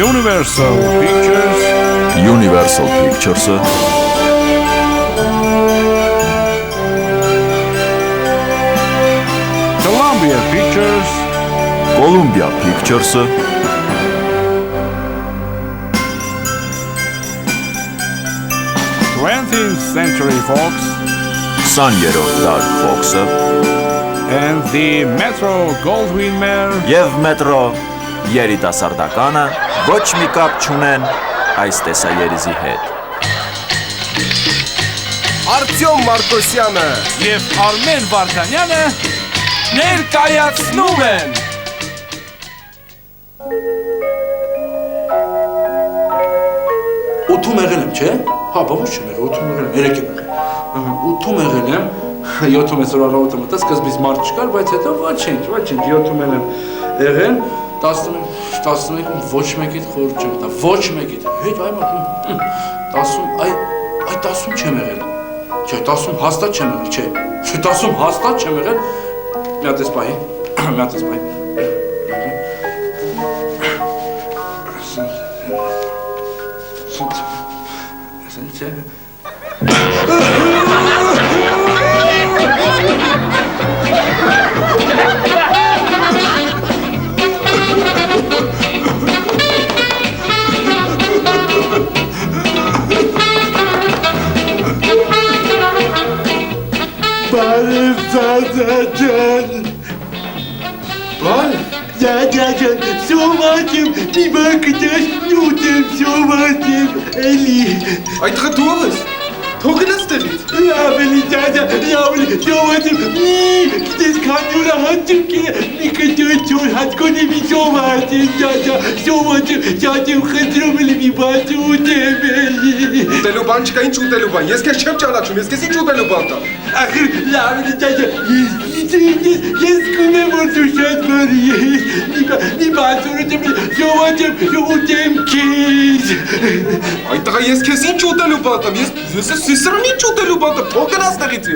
Universal Pictures Universal Pictures-ը Columbia Pictures Columbia Pictures-ը 20th Century Fox 20-րդ դար Fox-ը and the Metro-Goldwyn-Mayer եւ Metro երիտասարդականը ոչ մի կապ չունեն այս տեսաերիզի հետ։ Արտյոմ Մարկոսյանը եւ Արմեն Վարդանյանը ներկայացնում են Ութում եղել եմ, չէ՞։ Հա, բավոց չեմ եղել, ութում եղել եմ, երեք եմ եղել։ Ութում եղել եմ, 7-ում ես որ առավոտը մտա, սկզբից մարդ չկար, բայց հետո ոչինչ, 7-ում եմ եղել, 11-ում ոչ մեկիդ խորհուրդ չեմ տա, ոչ մեկիդ։ Հետ այ մոտ 10-ում չեմ եղել։ Չէ, 10-ում հաստատ չեմ եղել, չէ։ 10-ում հաստատ չեմ եղել։ Մի հատ էս պահի։ Այդ խտու ով ես, թողնես տեղից Ավելի գիտես կանյուրա հատուկ է, մի կտոյություն հատկոն է մի շովածիմ խնդրում էլի մի բաց ուտեմ էլի Ուտելու բան չկա, ինչ ուտելու բան, ես քեզ չեմ ճանաչում, ես քեզ ինչ ուտելու բան տամ Ախր լավ էլի ճաճա, ես կում եմ որ դու շատ բարի ես մի բաց ուտեմ ուտեմ քեզ Այդ տղա ես քեզ ինչ ուտելու բան տամ, ես սիսրան ինչ ուտելու բան տամ, թող գնաս տեղից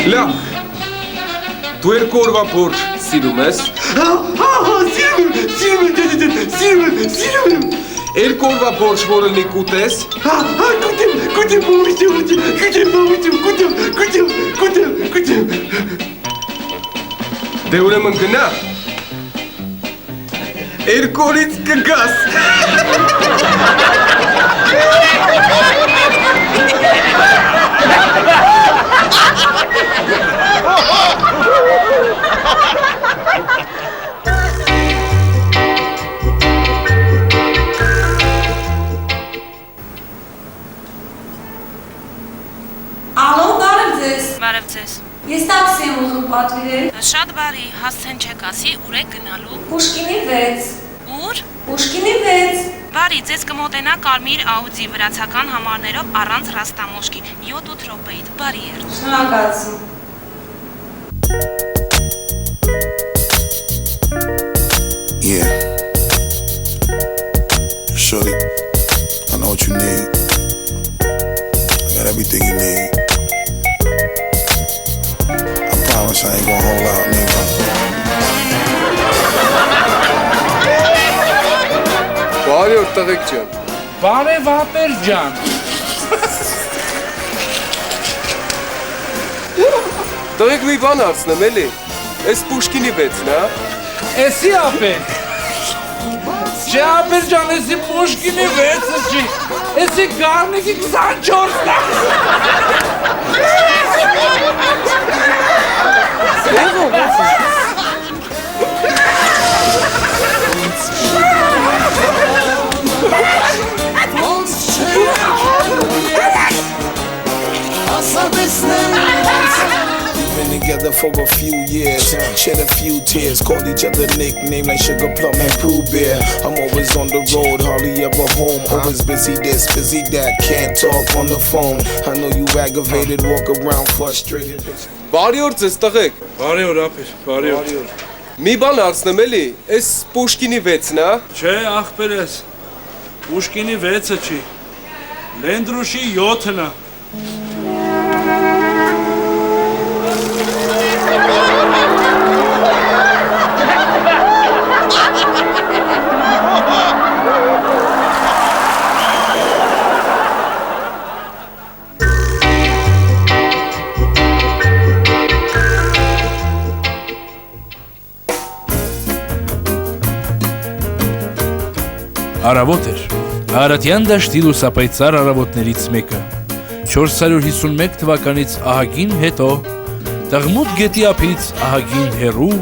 Լավ, դու երկու օրվա փորձ սիրում ես Սիրում եմ Երկու օրվա փորձ որ լինի կուտես Կուտեմ Դե ուրեմն գնա Երկու օրից կգաս Ալո, բարև ձեզ։ Բարև ձեզ։ Ես տաքսի եմ ուզում պատվիրել։ Շատ բարի, հասցեն չեք ասի, ուր եք գնալու։ Պուշկինի 6։ Ուր։ Պուշկինի 6։ Բարի, ձեզ կմոտենա կարմիր Audi վրացական համարներով առանց ռաստամոշկի 7-8 րոպեից։ Բարի եղեք։ Շնորհակալություն։ Yeah. Shorty, I know what you need. I got everything you need. I promise I ain't gonna hold out, nigga. Բարի օր տղեկ ջան Բարև ապեր ջան Տղեկ մի բան հարցնեմ էլի Էս Պուշկինի 6-ն է Էսի ապեր Չէ ապեր ջան, էսի Պուշկինի 6-ը չի Էսի Գառնիկի 24-ն Been together for a few years, shed a few tears, called each other nickname like Sugar Plum and Pooh Bear. I'm always on the road, hardly ever home, always busy this, busy that, can't talk on the phone. I know you aggravated, walk around frustrated. Բարի օր ձեզ տղեկ Բարի օր ապեր, բարի օր Մի բան հարցնեմ էլի Էս Պուշկինի 6-ն է Չէ աղբեր ես Պուշկինի 6-ը չի Լենդրուշի 7-ն է Առավոտ էր։ Արարատյան դաշտի լուսապայծառ առավոտներից մեկը։ 451 թվականից ահագին հետո, Տղմուտ գետի ափից ահագին հեռու,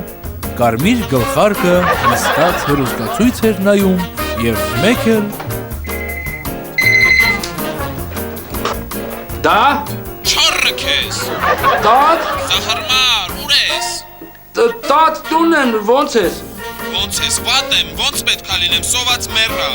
կարմիր գլխարկը նստած հեռուստացույց էր նայում եւ մեկ էլ Դա Չառը քեզ։ տատ Զախարմար, ուր ես։ տատ տուն եմ, ոնց ես։ Ոնց ես, վատ եմ, ոնց պետք է լինեմ, սոված մեռա։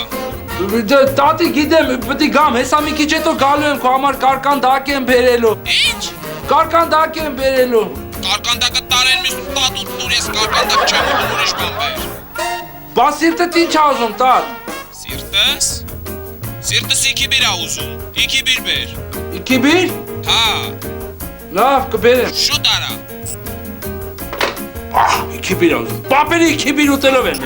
Տատի գիտեմ, պետք է գամ, հեսա մի քիչ հետո գալու եմ քո համար կարկանդակ եմ բերելու։ Ինչ։ Կարկանդակ եմ բերելու։ Կարկանդակը տարեն մյուս տատ ուտուր ես, կարկանդակ չեմ ուտում ուրիշ բան բեր։ Բա սիրտդ ինչ ա ուզում, տատ։ Սիրտս։ Սիրտս իքիբիր ա ուզում, իքիբիր բեր։ Իքիբիր։ Հա, Լավ, կբերեմ։ շուտ արա։ Իքիբիր ա ուզում։ Պապերի իքիբիր ուտելով են։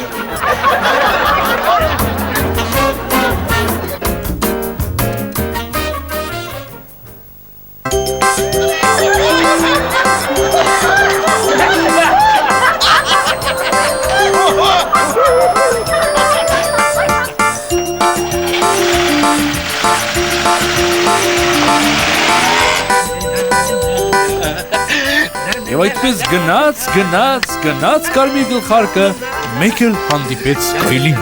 Եվ այդպես գնաց կարմիր գլխարկը, մեկ էլ հանդիպեց քայլին։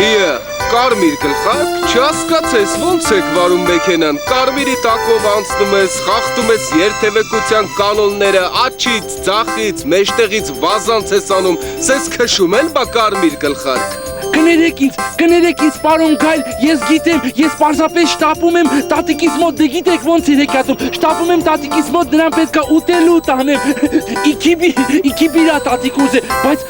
Իը, կարմիր գլխարկ, չհասկացես ոնց եք վարում մեքենան, կարմիրի տակով անցնում ես, խախտում ես երթևեկության կանոնները, աչից, ձախից, մեջտեղից վազանց ես անում, սես քշում են բա կարմիր գլխարկ։ Կներեք ինձ, պարոն Գայլ, ես գիտեմ, ես պարզապես շտապում եմ տատիկիս մոտ, դե գիտեք ոնց էր հեքիաթում, շտապում եմ տատիկիս մոտ, նրան պետք է ուտելու տանեմ, իքիբիրա տատիկ ուզե, բայց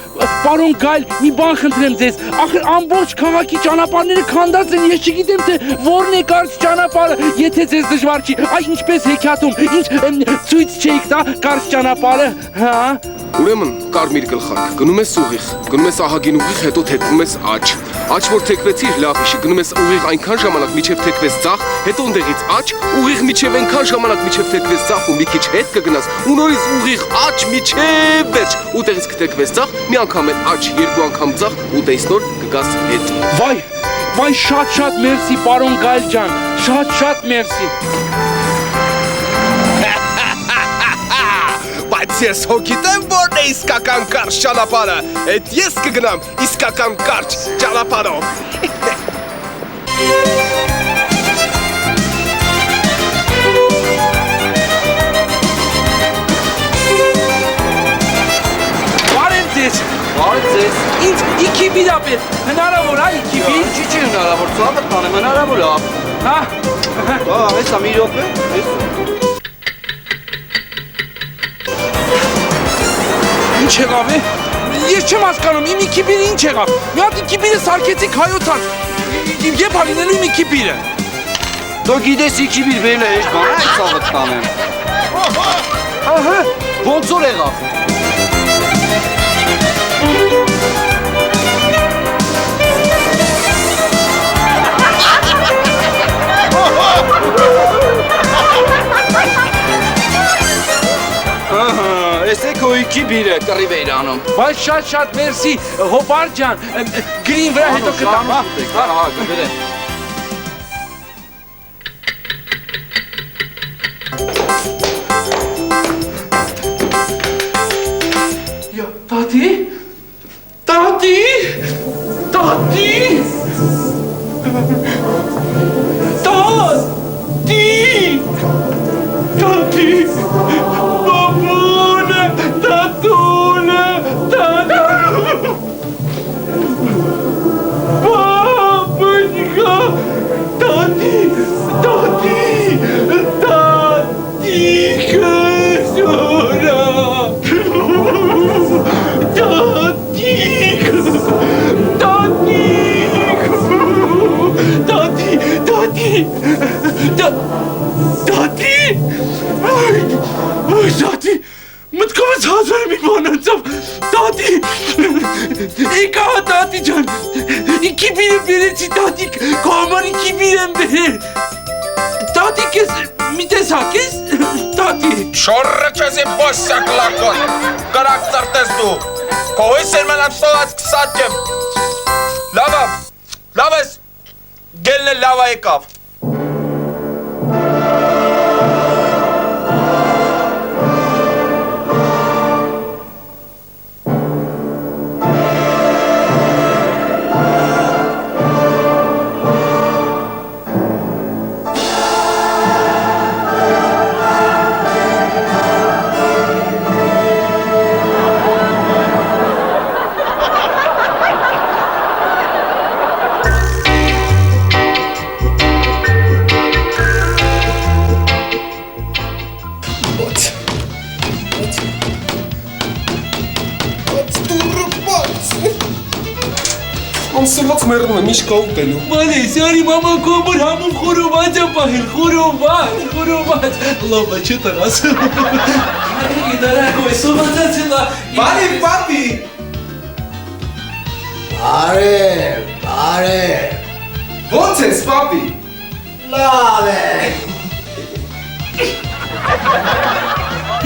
պարոն Գայլ, մի բան խնդրեմ ձեզ, ախր ամբողջ քաղաքի ճանապարհները քանդած են, ես չգիտեմ թե որն է կարճ ճանապարհը, եթե ձեզ դժվար չի, այ ինչպես հեքիաթում, ինչ ցույց չեք տա կարճ ճանապարհը, հա։ Ուրեմն, կարմիր գլխարկ, գնում ես ուղիղ, գնում ես ահագին ուղիղ, հետո թեքվում ես աջ, որ թեքվեցիր լավ իշի, գնում ես ուղիղ այնքան ժամանակ միջև թեքվես ձախ, հետո ընդեղից աջ, ուղիղ միջև այնքան ժամանակ միջև թեքվես ձախ ու մի քիչ հետ կգնաս, ու նորից ուղիղ աջ միջև վերջ, ուտեղից կթեքվես ձախ, մի անգամ էլ աջ, երկու անգամ ձախ, ուտեից նոր կգաս հետ։ Վայ, շատ մերսի, պարոն Գայլ ջան, շատ մերսի։ Բայց ես հո գիտեմ որն է իսկական կարճ ճանապարհը, այդ ես կգնամ իսկական կարճ ճանապարհով։ Բարև ձեզ։ Ինձ իքիբիր ապեր, հնարավոր է իքիբիր։ Չի հնարավոր, ծավը տանեմ, հնարավոր է։ Հա։ Հեսա մի րոպե, Ինչ եղավ է։ Ես չեմ հասկանում, իմ իքիբիրը ինչ եղավ։ Մի հատ իքիբիրը սարքեցիք հայոց Եվ հալինելու իմ իքիբիրը։ Դու գիտես իքիբիր բերել է հեշտ բան, այդ ծավը տանեմ։ Ահա, ոնց որ եղավ։ Էսեք հո իքիբիրը կռիվ էիր անում։ Բայց շատ մերսի, հոպար ջան, գրին վրա հետո կտամ։ Հա, կբերեմ։ Տատի։ Բաբունը, տատունը, բաբունիկա, տատիկը զորա, Տատի, մտքովս հազար մի բան անցավ, տատի, եկա տատի ջան, իքիբիրը բերեցի տատիկ, քո համար իքիբիր եմ բերել, տատի կես մի տեսակ ես, հատի։ Շորը քեզ իմ բոսյակ լակոտ, կրակ ծրտես դու, կողիս էր մենակ ստողած կսատ ջեմ, լավ ես, գելն է լավա եկավ։ Ամսված մեռնում եմ, ինչ կա ուտելու։ Բալի, սյարի մաման կոմր համում խորոված է պահել, խորոված։ Լոբա, չէ տղաս։ Արիգի դարակո, սովացացիլա։ Բարի, պապի։ Բարև։ Ոնց ես, պապի։ Լավ է։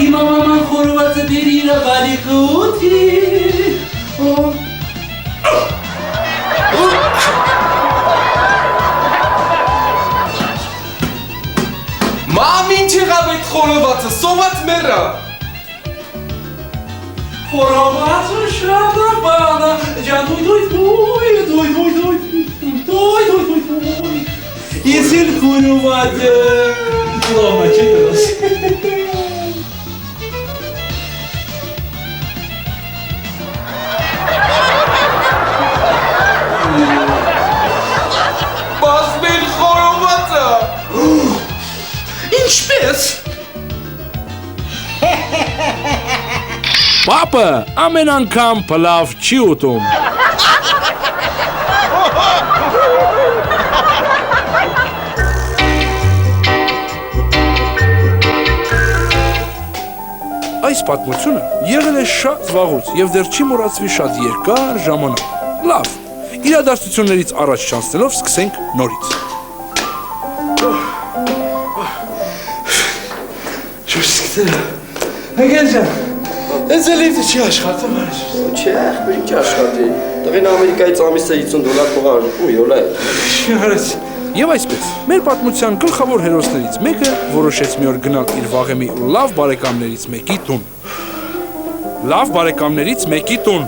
Հիմա մաման խորովածը բերի իրա բալիկը ուտի։ Մամ, ինչ եղավ այդ խորովածը, սոված մեռա։ Խորովածը շատ է բանը, ջան դույ։ Ես էլ խորովածը։ Լոմա, չէ տղաս։ Բազմել խորովածը։ Ինչպես։ Պապը ամեն անգամ փլավ չի ուտում։ Այս պատմությունը եղել է շատ վաղուց եւ դեռ չի մոռացվի շատ երկար ժամանակ։ Լավ, իրադարձություններից առաջ չանցնելով սկսենք նորից։ Հագեն ջան, այս լիֆտը չի աշխատում արիշ։ Չէ, ախպեր ինչ աշխատի։ Տղեն Ամերիկայից ամիսը $50 փող արժում, յոլա է։ Շարես։ Եվ այսպես, մեր պատմության գլխավոր հերոսներից մեկը որոշեց մի օր գնալ իր վաղեմի ու լավ բարեկամներից մեկի տուն։ Լավ բարեկամներից մեկի տուն։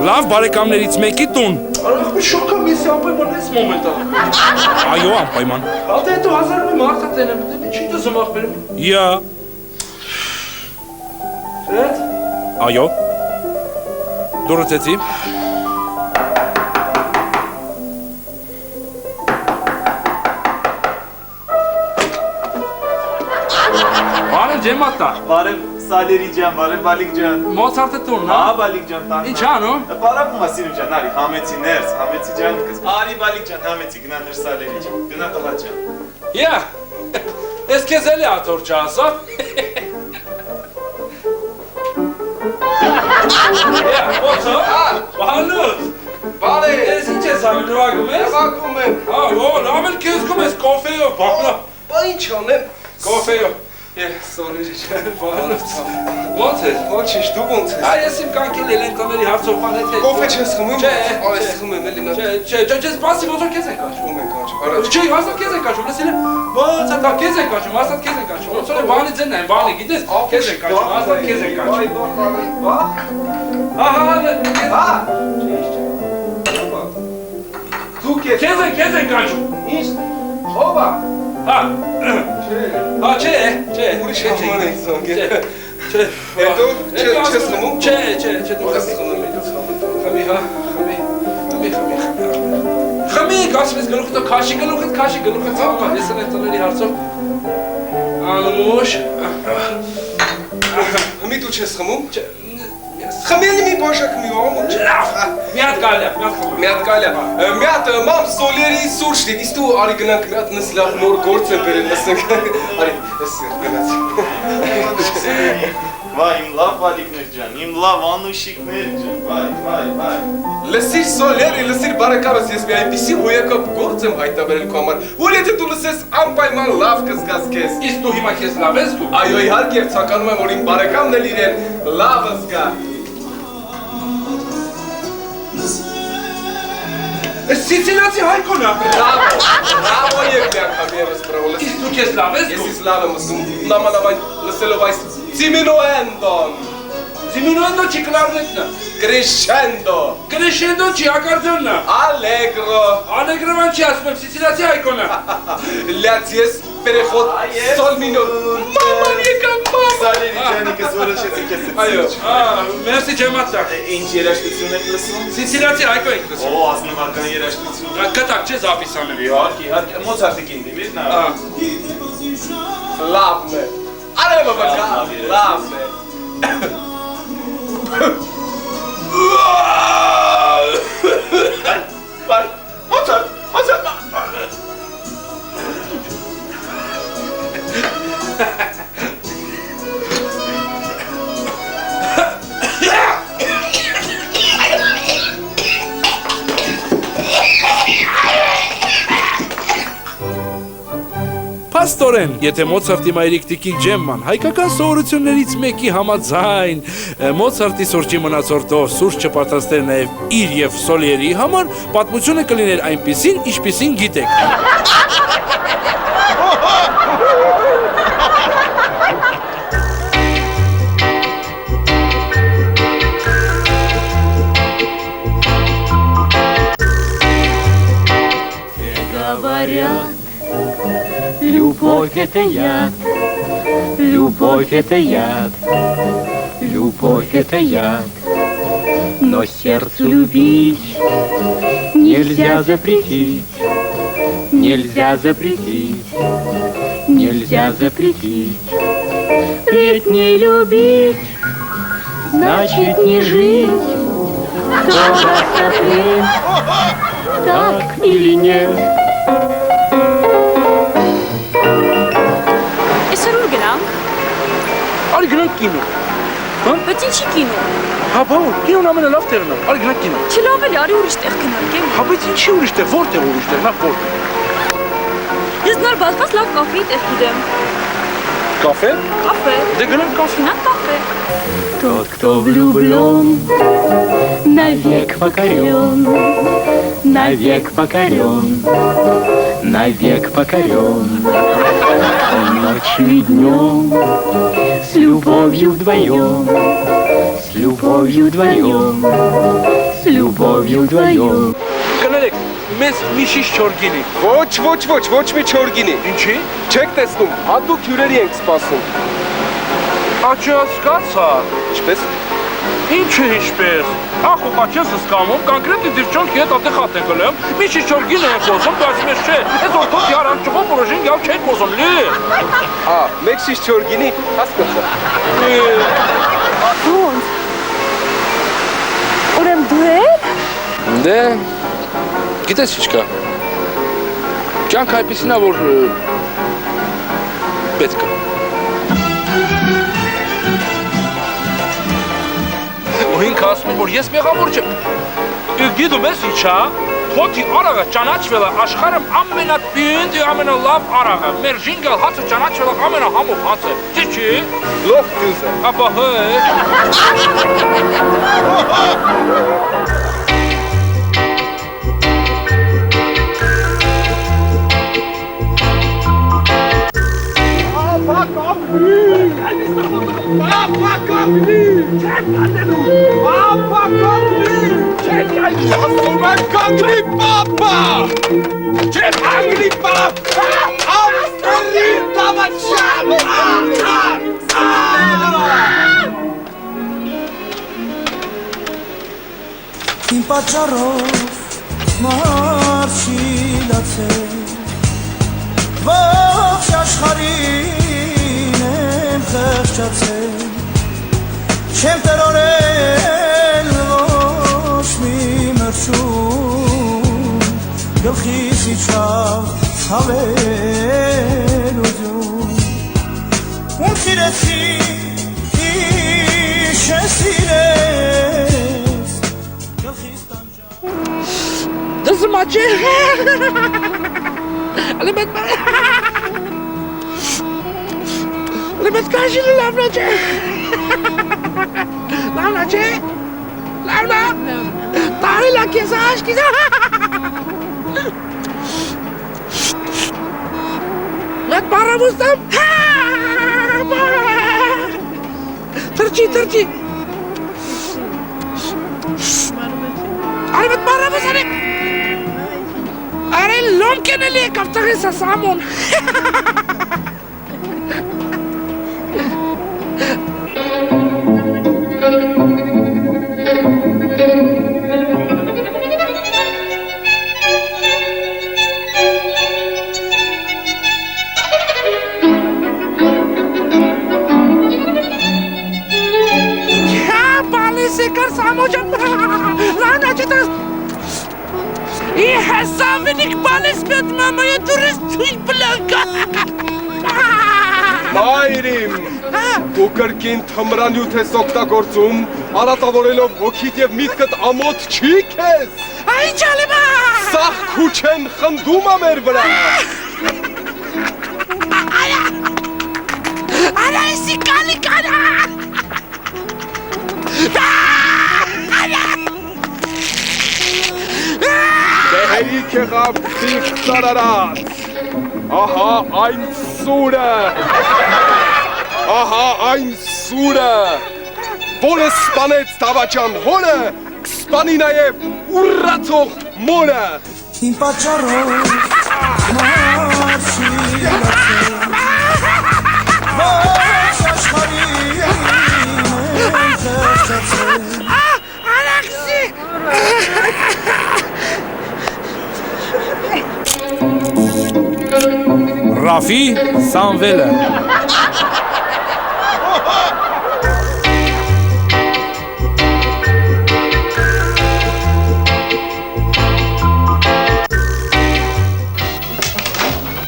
Լավ բարեկամներից մեկի տուն։ Ախպեր շոկա մեսի անպայման այս մոմենտա։ Այո, անպայման։ Ատե դու 1000 մի մարդա տենեմ, չի դզում ախպերում։ Յա։ Շետ։ Այո։ Դուրը ծեցի։ Բարև ջեմատա։ Բարև Սալերի ջան, բարև Բալիկ ջան։ Մոցարտը տունն, Հա, Բալիկ ջան, տան։ Ինչ անում։ Բարակում ասին ջան, արի, համեցի ներս, համեցի ջան կս։ Արի Բալիկ ջան, համեցի գնա ներս Սալերի ջան։ Գնա տղա ջան։ Յա։ Ես քեզ էլի աթոր չասա։ Յա, ոցո։ Բանուց։ Բարի։ Ես ինչ ես անում, նվագում ես։ Նվագում եմ։ Հա, ո՞ր, ամեն քեզ գում ես կոֆեյով, բանա։ Բա ինչ անեմ։ Կոֆեյով։ Սորերի ջան, բանուց։ Ո՞նց ես։ Ոչինչ, դու ոնց ես։ Այս իմ կանքել Էլենտաների հարցովման հետ։ Կոֆե չես խմում։ Չէ, Այս խմում եմ էլի նա։ Չէ, ես բասի ոնց քեզ են կաչում։ Ում են կաչում։ Առաջ։ Չէ, հաստատ քեզ են կաչում, լսել եմ։ Ոնց է դա քեզ են կաչում, հաստատ քեզ են կաչում։ Ոնց է բանի ձենն են, բանի գիտես, քեզ են կաչում, հաստատ քեզ են կաչում։ Բա։ Ահա, Դու քեզ են կաչում։ Ինչ։ Ո՞վ է։ Հա։ Հա, չէ, Ուրիշ համան ենք զանգել։ Չէ։ Հետո չես խմում։ Չէ, դու Ես խմում եմ։ խմի, հա, խմի, կասվես գլուխը քաշի գլուխը ծաղկա, ես են տների հարցով անմուշ Հմի դու չես խմում։ Խմելի մի բաշակ մի ամոչ։ մի հատ կալյա, Մի հատ կալյա։ Մի հատ մամ սոլերի սուրճ դի, իսկ դու արի գնանք մի հատ նս լավ նոր գործ եմ բերել լսենք։ Արի, ես գնացի։ Վայ, իմ լավ բալիկներ ջան, իմ լավ անուշիկներ ջան, վայ։ Լսիր Սոլերի, լսիր բարեկամս, ես մի այնպիսի հոյակապ գործ եմ հայտնաբերել քո համար, որ եթե դու լսես անպայման լավ կզգաս քեզ։ Իսկ դու հիմա քեզ լավ ես դու։ Այո, իհարկե, եւ ցանկանում եմ, որ իմ բարեկամն էլ իրեն լավ զգա։ Սիցիլիացի Հայկոնը։ Բրավո եւ մի անգամ եւս բրավո։ Իսկ դու քեզ լավ ես դու։ Ես լավ եմ զգում, նամանավայն լսելով այս Diminuendon. Diminuendo չի կլարնետն է։ Crescendo. Crescendo չի ակարդոնն է։ Allegro. Allegro-ման չի ասում եմ Սիցիլիացի Հայկոնը։ Լացիես переход sol minor. Մաման եկա մաման։ Սալերի ջանի կզորոշեցի քեզ։ Այո, մերսի ջեմատա։ Ինչ երաժշտություն եք լսում։ Սիցիլիացի Հայկո եք լսում։ Օ, ազնվական երաժշտություն։ Կտակ չէ զապիսանում։ Իհարկե, Մոցարտի կինն է, նա։ Լավն է։ Արե բաբա, լավն է։ Վայ, Մոցարտ։ Փաստորեն, եթե Մոցարտի մայրիկ տիկին Ջեմման հայկական սովորություններից մեկի համաձայն Մոցարտի սուրճի մնացորդով սուրճ չպատրաստեր նաև իր եւ Սոլիերի համար, պատմությունը կլիներ այնպիսին, ինչպիսին գիտեք։ Любовь это яд, любовь это яд, любовь это яд. Но сердцу любить нельзя запретить, нельзя запретить, нельзя запретить. Ведь не любить, значит не жить. Кто даст ответ, так или нет? Արի գնանք կինո։ Բայց ինչի կինո։ Հա բա, կինոն ամենալավ տեղն է։ Արի գնանք կինո։ Չլավ էլի, արի ուրիշ տեղ գնանք եմ։ Հա բայց ինչի ուրիշ տեղ, որտեղ ուրիշ տեղ, նախ որ։ Ես նոր բացված լավ կաֆեի տեղ գիտեմ։ Կաֆե։ Դե գնանք կաֆե։ Գնանք կաֆե։ Тот, кто влюблен, навек покорен, навек покорен, навек покорен. Он ночью и днем с любовью вдвоем, с любовью вдвоем, с любовью вдвоем. Կներեք, մեզ մի շիշ չոր գինի։ Ոչ մի չոր գինի։ Ինչի։ Չեք տեսնում, հատուկ հյուրերի ենք սպասում։ Աչացկացա։ Ինչպես։ Ինչը ինչպես։ Ախոկա չես սկամում, կոնկրետնի դիվչոնքի հետ ատեղ ենք ըլեմ, մի շիշ չոր գին ենք ոզում, բայց մեզ չէ, ես որդոտ յարան ճղով որոշին գավ չենք ոզում, լի։ Մեկ շիշ չոր գինի, հասկացա։ Ոնց։ Ուրեմ դու եք։ Դե, գիտես ինչ կա։ Կյանք այնպիսին է, որ պետք է։ Ու ինքը ասում է, որ ես մեղավոր չեմ։ Գիտում ես ինչ է, հոթի արաղը ճանաչվել է աշխարհում ամենապինդ ու ամենալավ արաղը։ Մեր ժինգալ հացը ճանաչվել է ամենահամով հացը։ Չի։ Լող դուզը։ Ապա Իմ պատճառով մարշիլացել ողջ աշխարհին եմ խղճացել չեմ տրորել ոչ մի մրցում գլխիս իջավ ցավեր ուզում ում սիրեցի չես իրես Դզում աչե Լեբետ կաշինը լավնա չէ Լավնա չէ Լավնա Տարելա կեզ աշկիզ Մետ բարամուստամ Թրջի Արի մետ բարամուստ արի Արի լոմ կենելի եկավ տղես ասամոն Սավինիկ բալես կատ մամայա դուրս թույլ բլանկա Մայրիմ, դու կրկին թմրանյութ ես օգտագործում, արատավորելով հոգիդ և միտքդ ամոթ չի կեզ Ինչ ալիմ Սաղ քուչեն խնդում ամեր վրա Արա եսի կալի կանա Հերիք եղավ դիվ ծարարած Ահա այն սուրը Որը սպանեց Դավաճան հորը Կսպանի նաև ուռացող մորը Իմ պատճառով մարսի լացել Ո՛չ աշխարի են խեղճացել Արաքսի Ռաֆի Սամվելը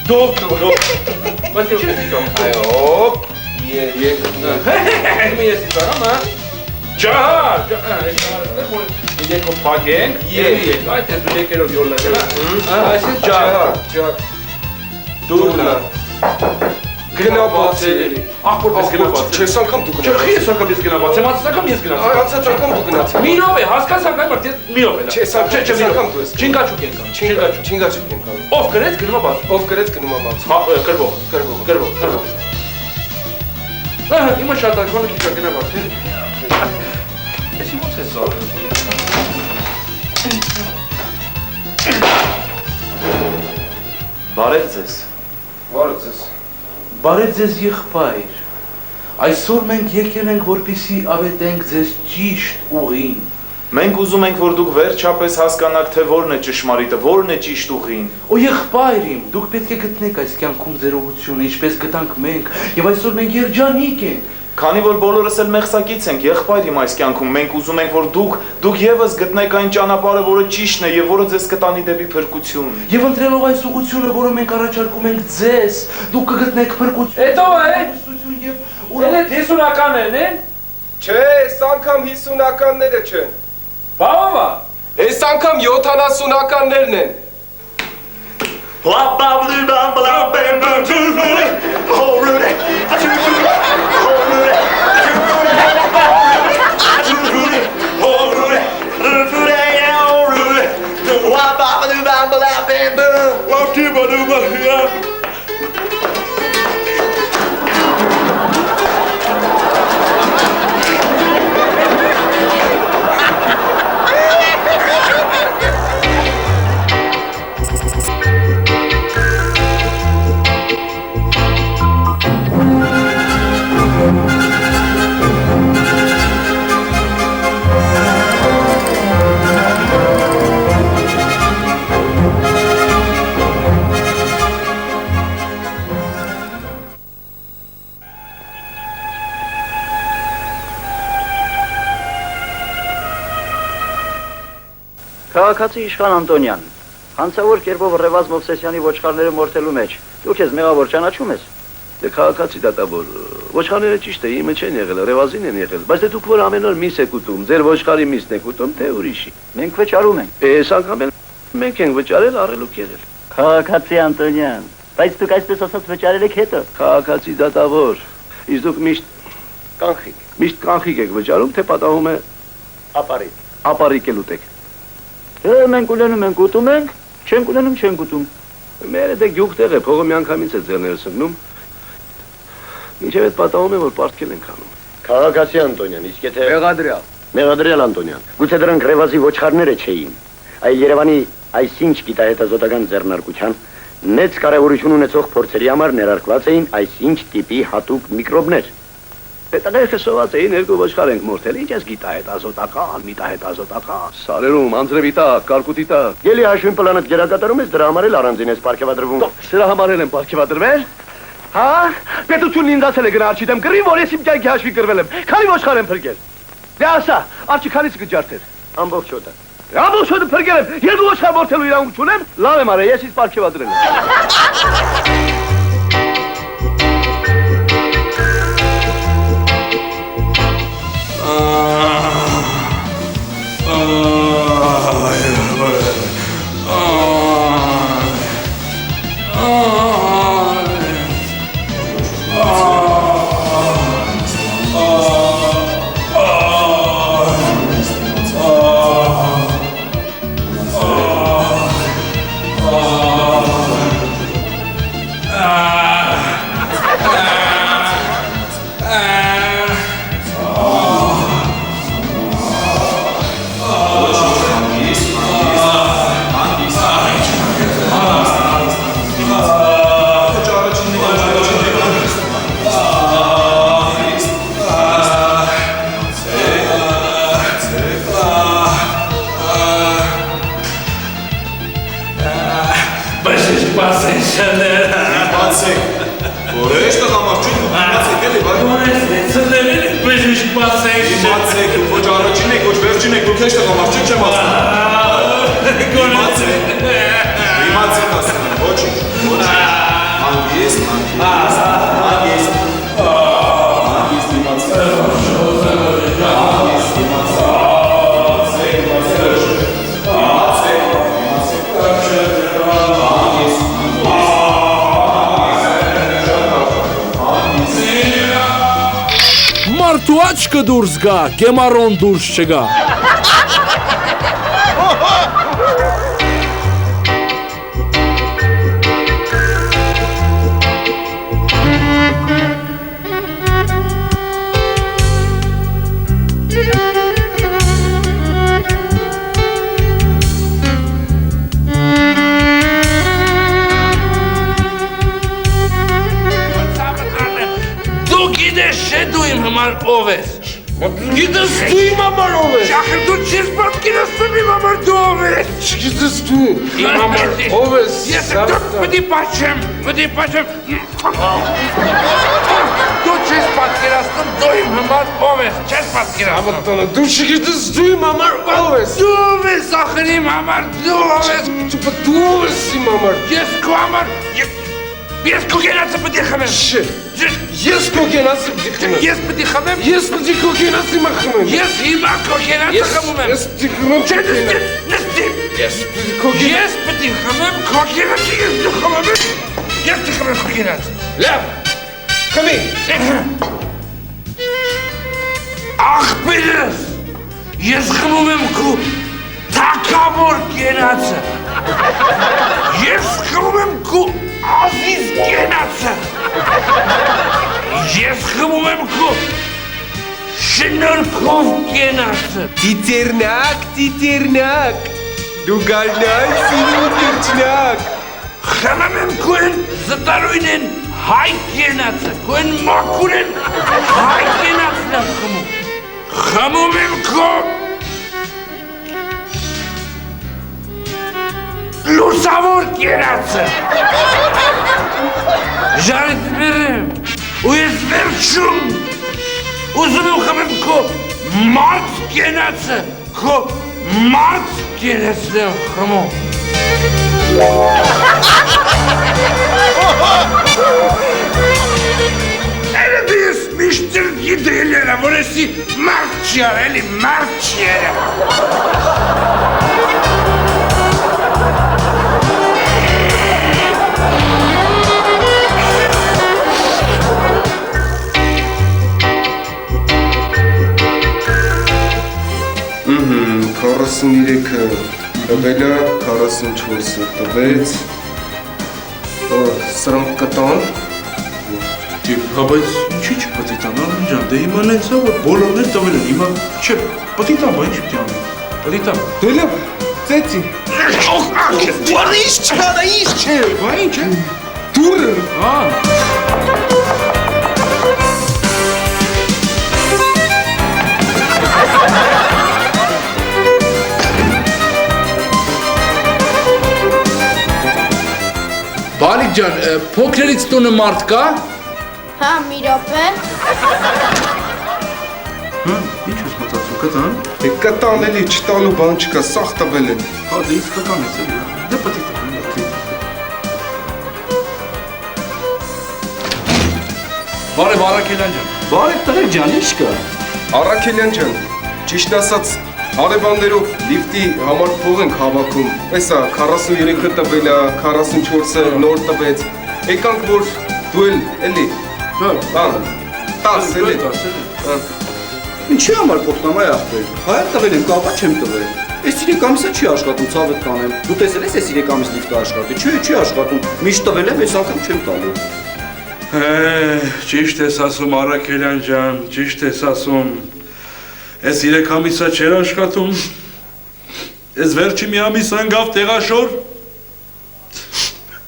Դով Բայց ինչ ես իցում Այոպ Եկ Մի ես իցանամ Ջահար Եկ ով պագենք Եկ Այդ ես դու եկերով յոլլա Այս ես ջահար Դուրնա Գնա բացել Ախպոր պես գնա բացել Չես անգամ դու գնացել Չխի ես անգամ ես գնա բացել Մացս անգամ ես գնացել Անցած անգամ դու գնացել Միրով է հասկաս անգամ միրով է Չես անգամ դու ես Չինգաչուկ ենքամ Չինգաչուկ ենքամ Ով գրեց գնումա բաց Ով գրեց գնումա բաց Կրվող Իմը շատ անգամ քիչ գնա բաց Էսի ո՞նց է զարը Բարև ձեզ Բարև ձեզ եղբայր Այսօր մենք եկել ենք որպեսի ավետենք ձեզ ճիշտ ուղին Մենք ուզում ենք, որ դուք վերջապես հասկանաք, թե որն է ճշմարիտը, որն է ճիշտ ուղին Օ եղբայր իմ, դուք պետք է գտնեք այս կյանքում ձեր ուղղությունը, ինչպես գտանք մենք Եվ այսօր մենք երջանիկ ենք Քանի որ բոլորս էլ մեղսակից ենք, եղբայր իմ այս կյանքում, մենք ուզում ենք, որ դուք ևս գտնեք այն ճանապարհը, որը ճիշտն է եւ որը ձեզ կտանի դեպի փրկություն։ Եվ ընտրելով այս ուղղությունը, որը մենք առաջարկում ենք ձեզ, դուք կգտնեք փրկություն։ Հետո Էլ այդ 50-ականներն են։ Չէ, այս անգամ 50-ականները չեն։ Բավա։ Այս անգամ 70-ականներն են։ Քաղաքացի իշխան Անտոնյան, հանցավոր կերպով Ռևազ Մովսեսյանի ոչխարները մորթելու մեջ, դու քեզ մեղավոր ճանաչում ես։ Դե քաղաքացի դատավոր, ոչխարները ճիշտ է, իմը չեն եղել, ռևազին են եղել, բայց դե դուք որ ամեն օր միս եք ուտում, ձեր ոչխարի միսն եք ուտում, թե ուրիշի։ Մենք վճարում ենք։ Այս անգամ էլ մենք ենք վճարել, առելուք եղել։ Քաղաքացի Անտոնյան, բայց դուք այսպես ասած վճարել եք հետո։ Քաղաքացի դատավոր, իսկ դուք միշտ կանխիկ եք վճարում, թե պատահում է ապարիկ էլ ուտեք։ Մենք ունենում ենք ուտում ենք, չենք ունենում չենք ուտում։ Մերը դե գյուղտեղ է, փողը միանգամից է ձեռները սնգնում։ Մինչև այդ պատահում է, որ պարտքել ենք անում։ Քաղաքացի Անտոնյան, իսկ եթե Մեղադրյալ Անտոնյան։ Գուցե դրանք ռևազի ոչխարները չէին, այլ Երևանի այսինչ գիտահետազոտական ձեռնարկության մեծ կարևորություն ունեցող փորձերի համար ներարկված էին այսինչ տիպի հատուկ միկրոբներ։ Պետագայքը սոված էին երկու ոչխար ենք մորթել, ինչ ես գիտահետազոտական, միտահետազոտական, սարերում, անձրևի տակ, կարկուտի տակ։ Ելի հաշվին պլանդ գերակատարում ես, դրա համար էլ առանձին ես պարգևադրվում։ Սրա համար եմ պարգևադրվել։ Հա, պետությունն ինձ ասել է գնա արջի դեմ կռի, որ ես իմ կյանքի հաշվի կռվել եմ։ Քանի ոչխար եմ փրկել։ Դե ասա, արջի քանից կջարդեր։ Ամբողջ հոտը։ Ամբողջ հոտը փրկել եմ, երկու ոչխար մորթելու իրավունք չունեմ, լավ եմ արել, ես ինձ պարգևադրել եմ։ Մարդու աչքը դուրս գա, կեմարոն դուրս չգա։ Ով ես։ Գիտես դու իմ համար ով ես։ Շախր դու չես պատկերացնում իմ համար դու ով ես։ Չգիտես դու իմ համար ով ես։ Ես դուք պետք է պատժեմ։ Դու չես պատկերացնում դու իմ համար ով ես։ Չես պատկերացնում։ Դու չգիտես դու իմ համար ով ես։ Դու ով ես ախր իմ համար դու ով ես։ Դու ով ես իմ համար։ Ես քո համար Ես քո գենացը պետք է խմեմ։ Ես քո գենացը պետք է խմեմ։ Ես պետք է խմեմ։ Ես պետք է քո գենացը խմեմ։ Ես հիմա քո գենացը խմում եմ։ Ես պետք է խմեմ։ Ես պետք է խմեմ քո գենացը ես դու խմեմ։ Ես պետք է խմեմ քո գենացը։ Լավ։ Խմի։ Ախպերս։ Ես խմում եմ քո թակավոր գենացը։ Ես խմում եմ քո Aziz genası. Ես խմում եմ քո շնորհքով genası. Տիտերնակ, դու գալնալ սիրուն կրճնակ. Խմում եմ քո զտարույն են հայ genası. Քո մաքուր են հայ genası-ն եմ խմում. Խմում եմ քո լուսավոր կերացը, ժարիտ վերեմ, ու ես վերջում, ուզում եմ խմեմ քո մարդ կենացը, քո մարդ կերացն եմ խմում։ գիտելերը, որ էսի մարդ չի արելի, մարդ չի արել։ Քառասունիրեքը տվել է, 44-ը տվեց, սրանք կտան։ Հա, բայց ինչի՞ չպետք է տան, Արմեն ջան, դե հիմա նենց է, որ բոլորն էլ տվել են, հիմա չէ, պետք է տան, բա ինչ պիտի անեմ, պետք է տան։ Դե լավ, ծեցի։ Դուր ինչ չէ, դա ինչ չէ, բա ինչ է։ Դուրը։ Հա։ Բալիկ ջան, փոքրերից տունը մարդ կա։ Հա, մի րոպե։ Հա, ինչ ես մտածում, կտան։ Դե կտան էլի չտալու բան չկա, սաղ տվել են։ Հա, դե իսկ կտան ես էլի։ Դե պետք է տան։ Բարև Արաքելյան ջան։ Բարև տղեր ջան, ինչ կա։ Արաքելյան ջան, ճիշտ ասած, հարևաններով լիֆտի համար փող ենք հավաքում։ Էսա 43-ը տվել է, 44-ը նոր տվեց։ Եկանք որ դու էլի։ Հա, 10 էլի։ Ինչի համար փող տամ այ ախպեր։ Հայր տվել եմ, կապա չեմ տվել։ Այս 3 ամիսը չի աշխատում, ցավդ կանեմ։ Դու տեսել ես այս 3 ամիս լիֆտը աշխատի։ Չի աշխատում։ Միշտ տվել եմ, այս անգամ չեմ տալու։ Ճիշտ ես ասում Արաքելյան ջան, ճիշտ ես ասում։ Այս 3 ամիսը չէր աշխատում, այս վերջի մի ամիս անգավ տեղաշոր,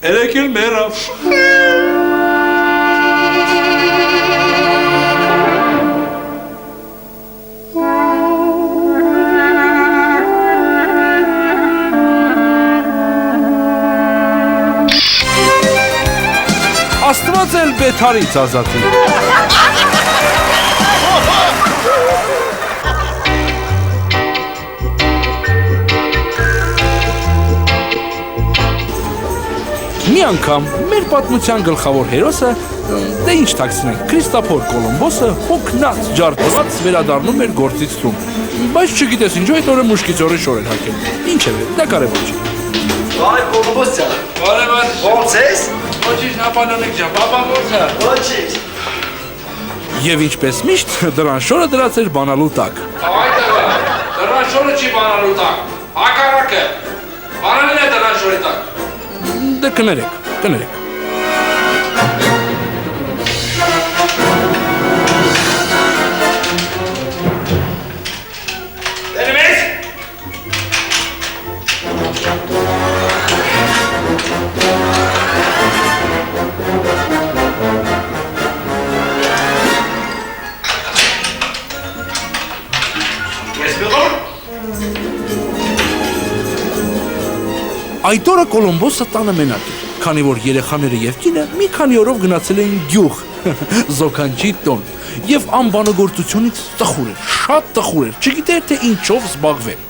երեք էլ մեռավ։ Աստված էլ բեթարից ազատի։ Մի անգամ մեր պատմության գլխավոր հերոսը, դե ինչ տաքսինենք, Քրիստոֆոր Կոլումբոսը հոգնած ջարդված վերադառնում էր գործից տուն։ Բայց չգիտես ինչ, այդ օրը մուշկիցորի շոր էր հագել։ Ինչևէ, դա կարևոր չէ։ Բարև Կոլումբոս ջան։ Բարև։ Ո՞նց ես։ Ոչինչ, Նապոլեոնիկ ջան, բաբա ո՞նց է։ Ոչինչ։ Եվ ինչպես միշտ, դրան շորը դրած էր բանալու տակ։ Այդտեղը, դրան շորը չի բանալու տակ, հակառակը, բանալին է դրան շորի տակ։ Դե կներեք, կներեք։ Դերմես։ Այդ օրը Կոլումբոսը տանը մենակ էր, քանի որ երեխաները եւ կինը մի քանի օրով գնացել էին գյուղ, Զոքանչի տուն, եւ անբանագործությունից տխուր էր, շատ տխուր էր, չգիտեր թե ինչով զբաղվել։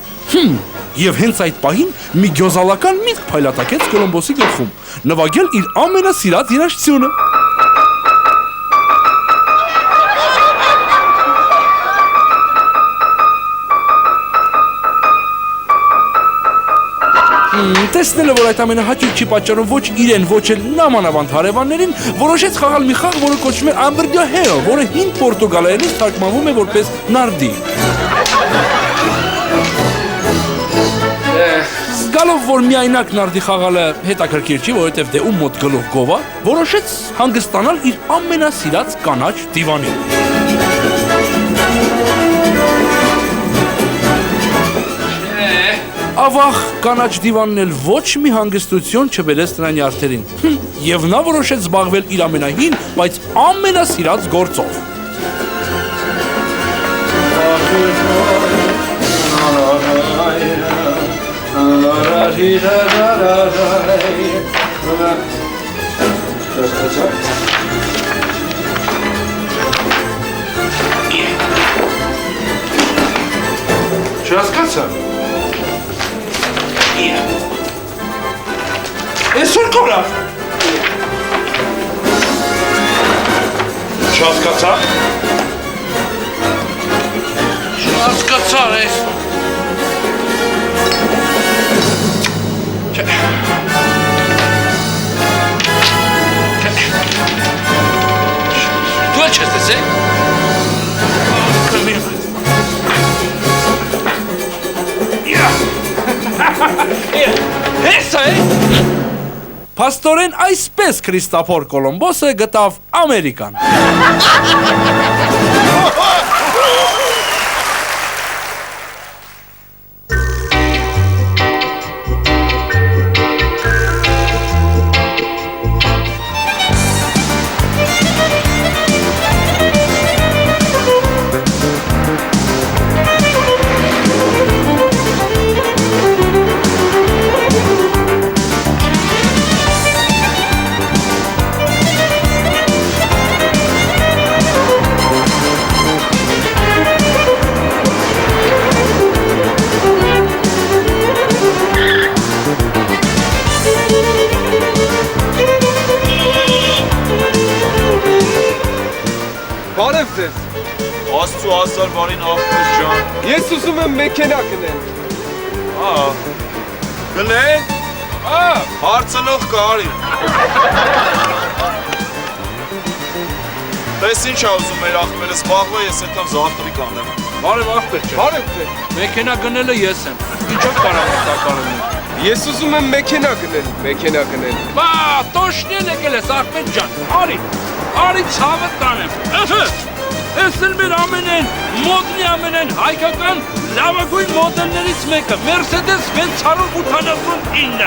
Եվ հենց այդ պահին մի գյոզալական միտք փայլատակեց Կոլումբոսի գլխում, նվագել իր ամենասիրած երաժշտությունը։ Տեսնելը, որ այդ ամենը հաճույք չի պատճառում ոչ իրեն, ոչ էլ նամանավանդ հարևաններին, որոշեց խաղալ մի խաղ, որը կոչվում է ամբրդյոհեո, որը հին պորտուգալերենից թարգմանվում է որպես նարդի։ Զգալով, որ միայնակ նարդի խաղալը հետաքրքիր չի, որովհետև դե ում մոտ գլուխ գովա, որոշեց հանգստանալ իր ամենասիրած կանաչ դիվանին։ Ավաղ կանաչ դիվանն էլ ոչ մի հանգստություն չբերեց նրան նյարդերին, եւ նա որոշեց զբաղվել իր ամենահին, բայց ամենասիրած գործով։ Չհասկացա։ Այսօր կորավ։ Չհասկացա։ Հասկացար ես։ Դու էլ չես տեսել։ Կմիր մեզ։ Հեսա է։ Փաստորեն այսպես Քրիստոֆոր Կոլումբոսը գտավ Ամերիկան։ Բարև ձեզ։ Աստծո ասար բարին աղբյուր ջան։ Ես ուզում եմ մեքենա գնել։ Գնել։ Հարցնող կարի։ Տես ինչ ա ուզում մեր աղբերը զբաղվա, ես հետամ զարդրի կանեմ։ Բարև աղբեր ջան։ Բարև ձեզ։ Մեքենա գնելը ես եմ։ Ինչով կարող եմ տակարել։ Ես ուզում եմ մեքենա գնել։ Բա, տոշնեն եկել ես աղբեր ջան։ Արի ցավը տանեմ։ Ես էլ մեր ամենեն հայկական լավագույն մոդելներից մեկը, Mercedes 689։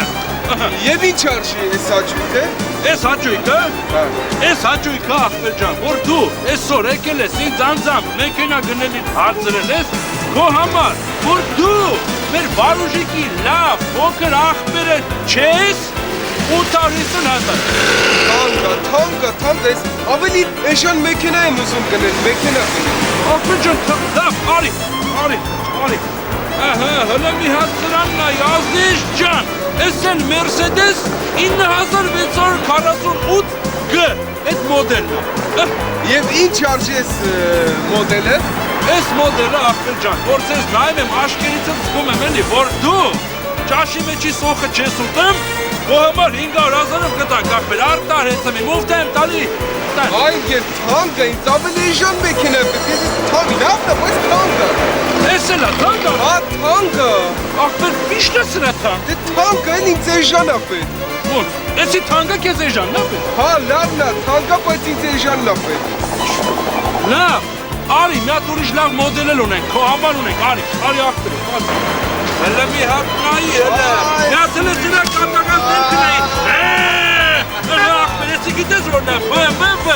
Եվ ինչ արժի այս հաճույքը։ Այս հաճույքը աղբեր ջան, որ դու այսօր եկել ես ինձ անձամբ մեքենա գնելին հարցրել ես, քո համար, որ դու մեր վարուժիկի լավ, փոքր աղբերը չես, 850,000։ Թանկ, ավելի էժան մեքենա եմ ուզում գնել, Աղբեր ջան, լավ, արի։ Հլը մի հատ սրանն այ, ազնիժ ջան, ես են Mercedes 9648G, այդ մոդելն է։ Եվ ինչ արժի այս մոդելը։ Այս մոդելը աղբեր ջան, որ ձեզ նայում եմ աշկերից զգում եմ էլի, որ դու ճաշի մեջի սոխը չես ուտեմ, քո համար 500,000-ով կտանք աղբեր, արտար հեցեմ իմ ուվտ եմ տալի։ Այ և թանկը, ինձ ավելի էժան մեքենա պետք, լավն է, բայց թանկը։ Ես էլ է թանկը։ Թանկը։ Աղբեր, միշտ է սրա թանկ։ Դե թանկը էլ ինձ էժան է պետք։ Ո՞ր, էսի թանկը քեզ էժանն է պետք։ Հա, լավն է, թանկը, բայց ինձ էժանն է պետք։ Լավ, արի, մի հատ ուրիշ լավ մոդել էլ ունենք, քո համար ունենք, արի աղբեր, հլը մի հատ նայի, հլը, մի հատ հլը սրա կատական դեմքն էի, աղբեր, էսի գիտես որն է, BMW,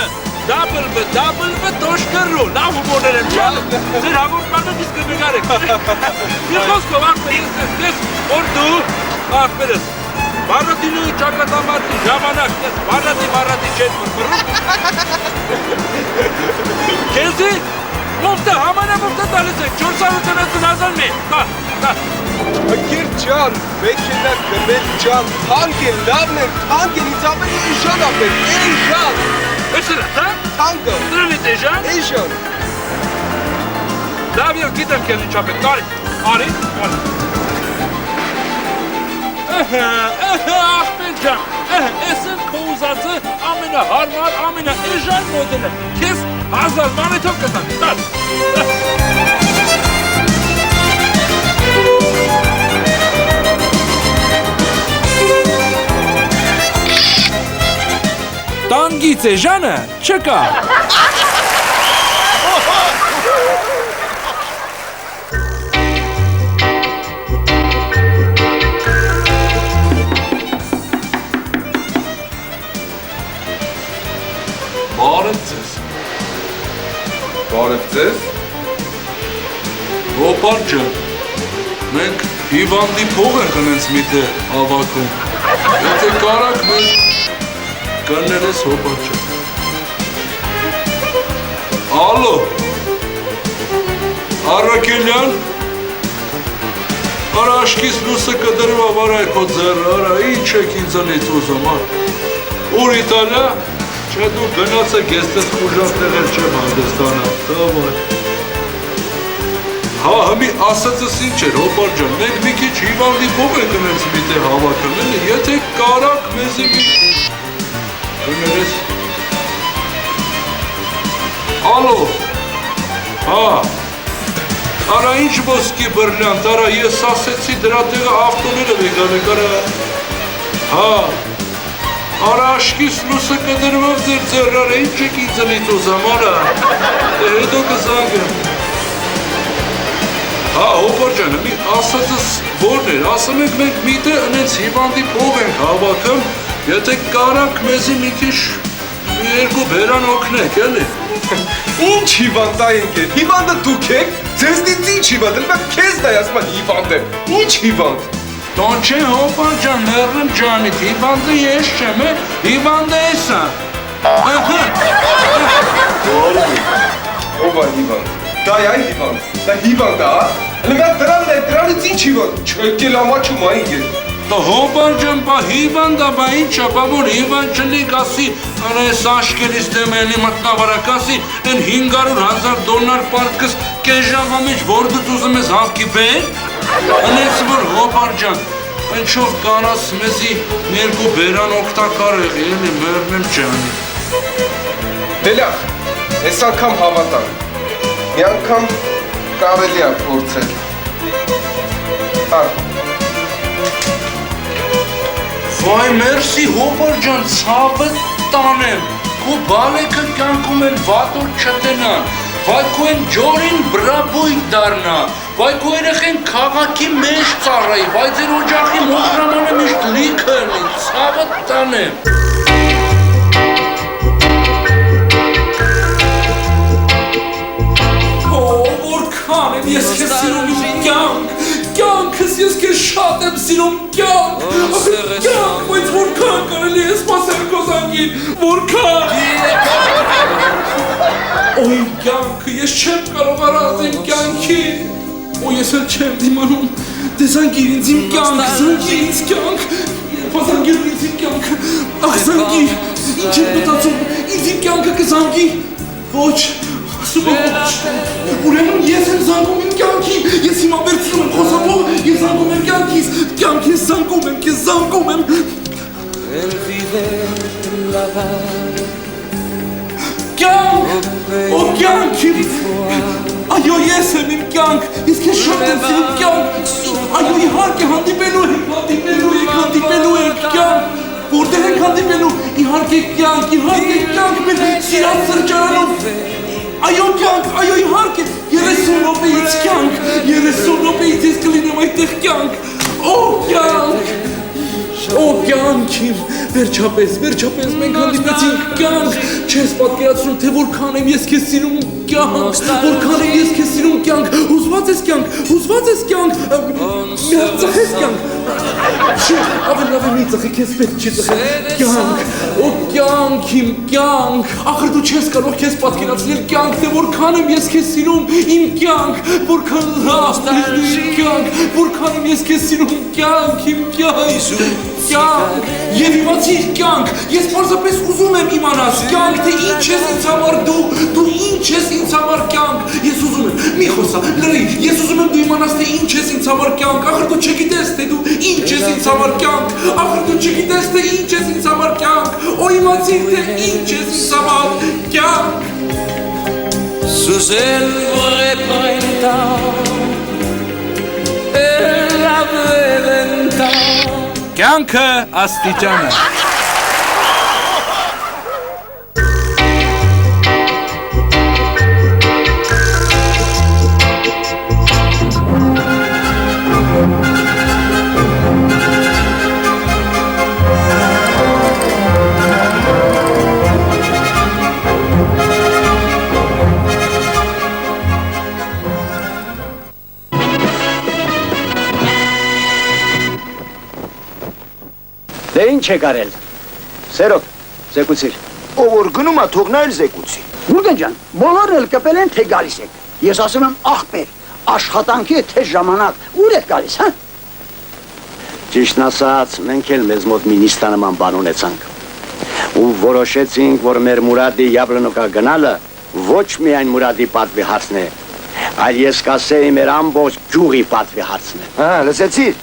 W, դոշկրու, լավ հումորներ եմ չալ, ձեր հաղորդմանը դիսկ նգարեք, մի խոսքով աղբեր, ես, որ դու, աղբերս, Բարատինու ճակատամարտի ժամանակ ես բարատի չես մրմրում։ Կեզի, մովտը, համանամովտը տալիս եք, 480,000 մի, Ակիր ջան, մեքենա գնել ջան, թանկ է, լավն է, թանկ է, ինձ ավելի էժան ապեր, էժան։ Ես էլ է, թանկը։ Դրանից էժան։ Էժան։ Լավ ես գիտեմ կեզ ինչ ապեր, արի։ Աղբեր ջան, ես եմ քո ուզածը ամենահարմար, ամենաէժան մոդելը, քեզ 1000 մանեթով կտանք, Տանգից էժանը չկա։ Բարև ձեզ։ Հոպար ջան, մենք հիվանդի փող ենք հենց միտը ավակում։ Եթե կարաք մեզ կներես հոպար ջան։ Ալո, Առաքելյան, արա աշկիս լուսը կդրվա վարայ քո ձեռը, արա ինչ եք ինձանից ուզում, ուր Իտալիա, չէ դու գնացեք, ես տես խուժավ տեղեր չեմ հանդեստանա, դավայ։ Հա, մի ասածս ինչ էր, հոպար ջան, մենք մի քիչ հիվանդի փող ենք ունենց միտե հավաքել, էլի, եթե կարաք մեզի մի... Գներես... Ալո, հա, արա ինչ ոսկի բրլյանտ, արա ես ասեցի դրա տեղը ավտոները վեգան եք, հա, արա աշկիս լուսը կդրվով ձեր ձեռարը, ինչ եք իծնից ուզամ, արա, հետո կզանգեմ։ Հա, հոպար ջանը, մի ասածս որն էր, ասում ենք մենք միտե ընենց հիվանդի փող ենք հավաքում, եթե կարաք մեզի մի քիչ երկու բերան օգնեք, էլի։ Ինչ հիվանդ այնք է, հիվանդը դուք եք, ձեզնից ինչ հիվանդ, էլ բակ քեզ դա ասում են հիվանդ եմ, ինչ հիվանդ։ Տոն չէ հոպար ջան, մերրեմ ջանիդ, հիվանդը ես չեմ, հիվանդը ես ա։ Ով է հիվանդ, դա է այն հիվանդ, դա հիվանդ է, հլի մեղ դրանից ինչ հիվանդ, չեկել ամաչում այն է։ Դա հոպար ջան, բա հիվանդ է, բա ինչ է, բա որ հիվանդ չլիկ ասի, արա ես աշկերից դեմ էլի մտնավարակ ասի, են 500,000 դոլար պարկս կես ժամվա մեջ որ դուց ուզում ես հավքի բեր, ընեց որ հոպար ջան, այնչով կանաս մեզի ներգու բերան օգտակար եղի, էլի մերնեմ ջանի։ Դելյախ, ես անգամ հավատան, մի անգամ կարելի է փորձել։ Վայ մերսի հոպար ջան, ցավը տանեմ, քո բալեքը կյանքում են վատոր չտենան, վայ քո են ջորին բրաբույկ դարնա, վայ քո երեխեն քաղաքի մեջ ծառայի, վայ ձեր օջախի մոխրամանը միշտ լիքը լինի, ցավը տանեմ։ Որքան եմ ես քեզ սիրում իմ կյանքս ես քեզ շատ եմ սիրում կյանք, բայց որքան կարելի է սպասել քո զանգին, որքան։ Օй կյանքը, ես չեմ կարող առանց իմ կյանքի, օ ես էլ չեմ դիմանում, դե զանգիր ինձ իմ կյանք, զանգիր ինձ կյանք, երբ զանգիր ինձ իմ կյանք, ախ զանգիր, ինչ եմ մտածում, ինձ իմ կյանքը կզանգի, ոչ, ասում եմ ոչ, ուրեմն ես եմ զանգում իմ կյանքին, ես հիմա վերցնում եմ խոսափողը, ես զանգում եմ կյանքիս, կյանք ես զանգում եմ, քեզ զանգում եմ։ Կյանք, օ կյանք իմ, այո ես եմ իմ կյանք, ես քեզ շատ եմ սիրում կյանք, այո իհարկե հանդիպելու ենք կյանք, որտեղ ենք հանդիպելու, իհարկե կյանք, մեր սիրած սրճարանում, այո կյանք, այո իհարկե, 30 րոպեից կյանք, 30 րոպեից ես կլինեմ այդտեղ կյանք, օ կյանք իմ, վերջապես մենք հանդիպեցինք կյանք, չես պատկերացնում, թե որքան եմ ես քեզ սիրում կյանք, որքան եմ ես քեզ սիրում կյանք, հուզված ես կյանք, ծխես կյանք, չէ, ավելի լավ է մի ծխի, քեզ պետք չի ծխել, կյանք, օ կյանք իմ կյանք, ախր դու չես կարող քեզ պատկերացնել կյանք, թե որքան եմ ես քեզ սիրում իմ կյանք, որքան լավ ես իմ կյանք, որքան եմ ես քեզ սիրում կյանք, իմ կյանք, եւ իմացիր կյանք, ես պարզապես ուզում եմ իմանալ կյանք, թե ինչ ես ինձ համար դու ինչ ես ինձ համար կյանք, ես ուզում եմ, մի խոսա, լրի, ես ուզում եմ դու իմանաս, թե ինչ ես ինձ համար կյանք, ախր դու չգիտես, թե դու ինչ ես ինձ համար կյանք, ախր դու չգիտես, թե ինչ ես ինձ համար կյանք, օ իմացիր, թե ինչ ես ինձ համար կյանք։ Sous el vrai printemps et la vraie temps. Կյանքը աստիճան է։ Դե ինչ է կարել, սերոտ, զեկուցիր, ով որ գնում է թողնա էլ զեկուցի։ Գուրգեն ջան, բոլորն էլ կպել են, թե գալիս եք, ես ասում եմ աղբեր, աշխատանքի է թե ժամանակ, ուր եք գալիս, հա։ Ճիշտն ասած, մենք էլ մեզ մոտ մի նիստանման բան ունեցանք, ու որոշեցինք, որ մեր Մուրադի Յաբլոնոկա գնալը ոչ միայն Մուրադի պատվի հարցն է, Այլ ես կասեի մեր ամբողջ գյուղի պատվի հարցն է։ Հա, լսեցիր։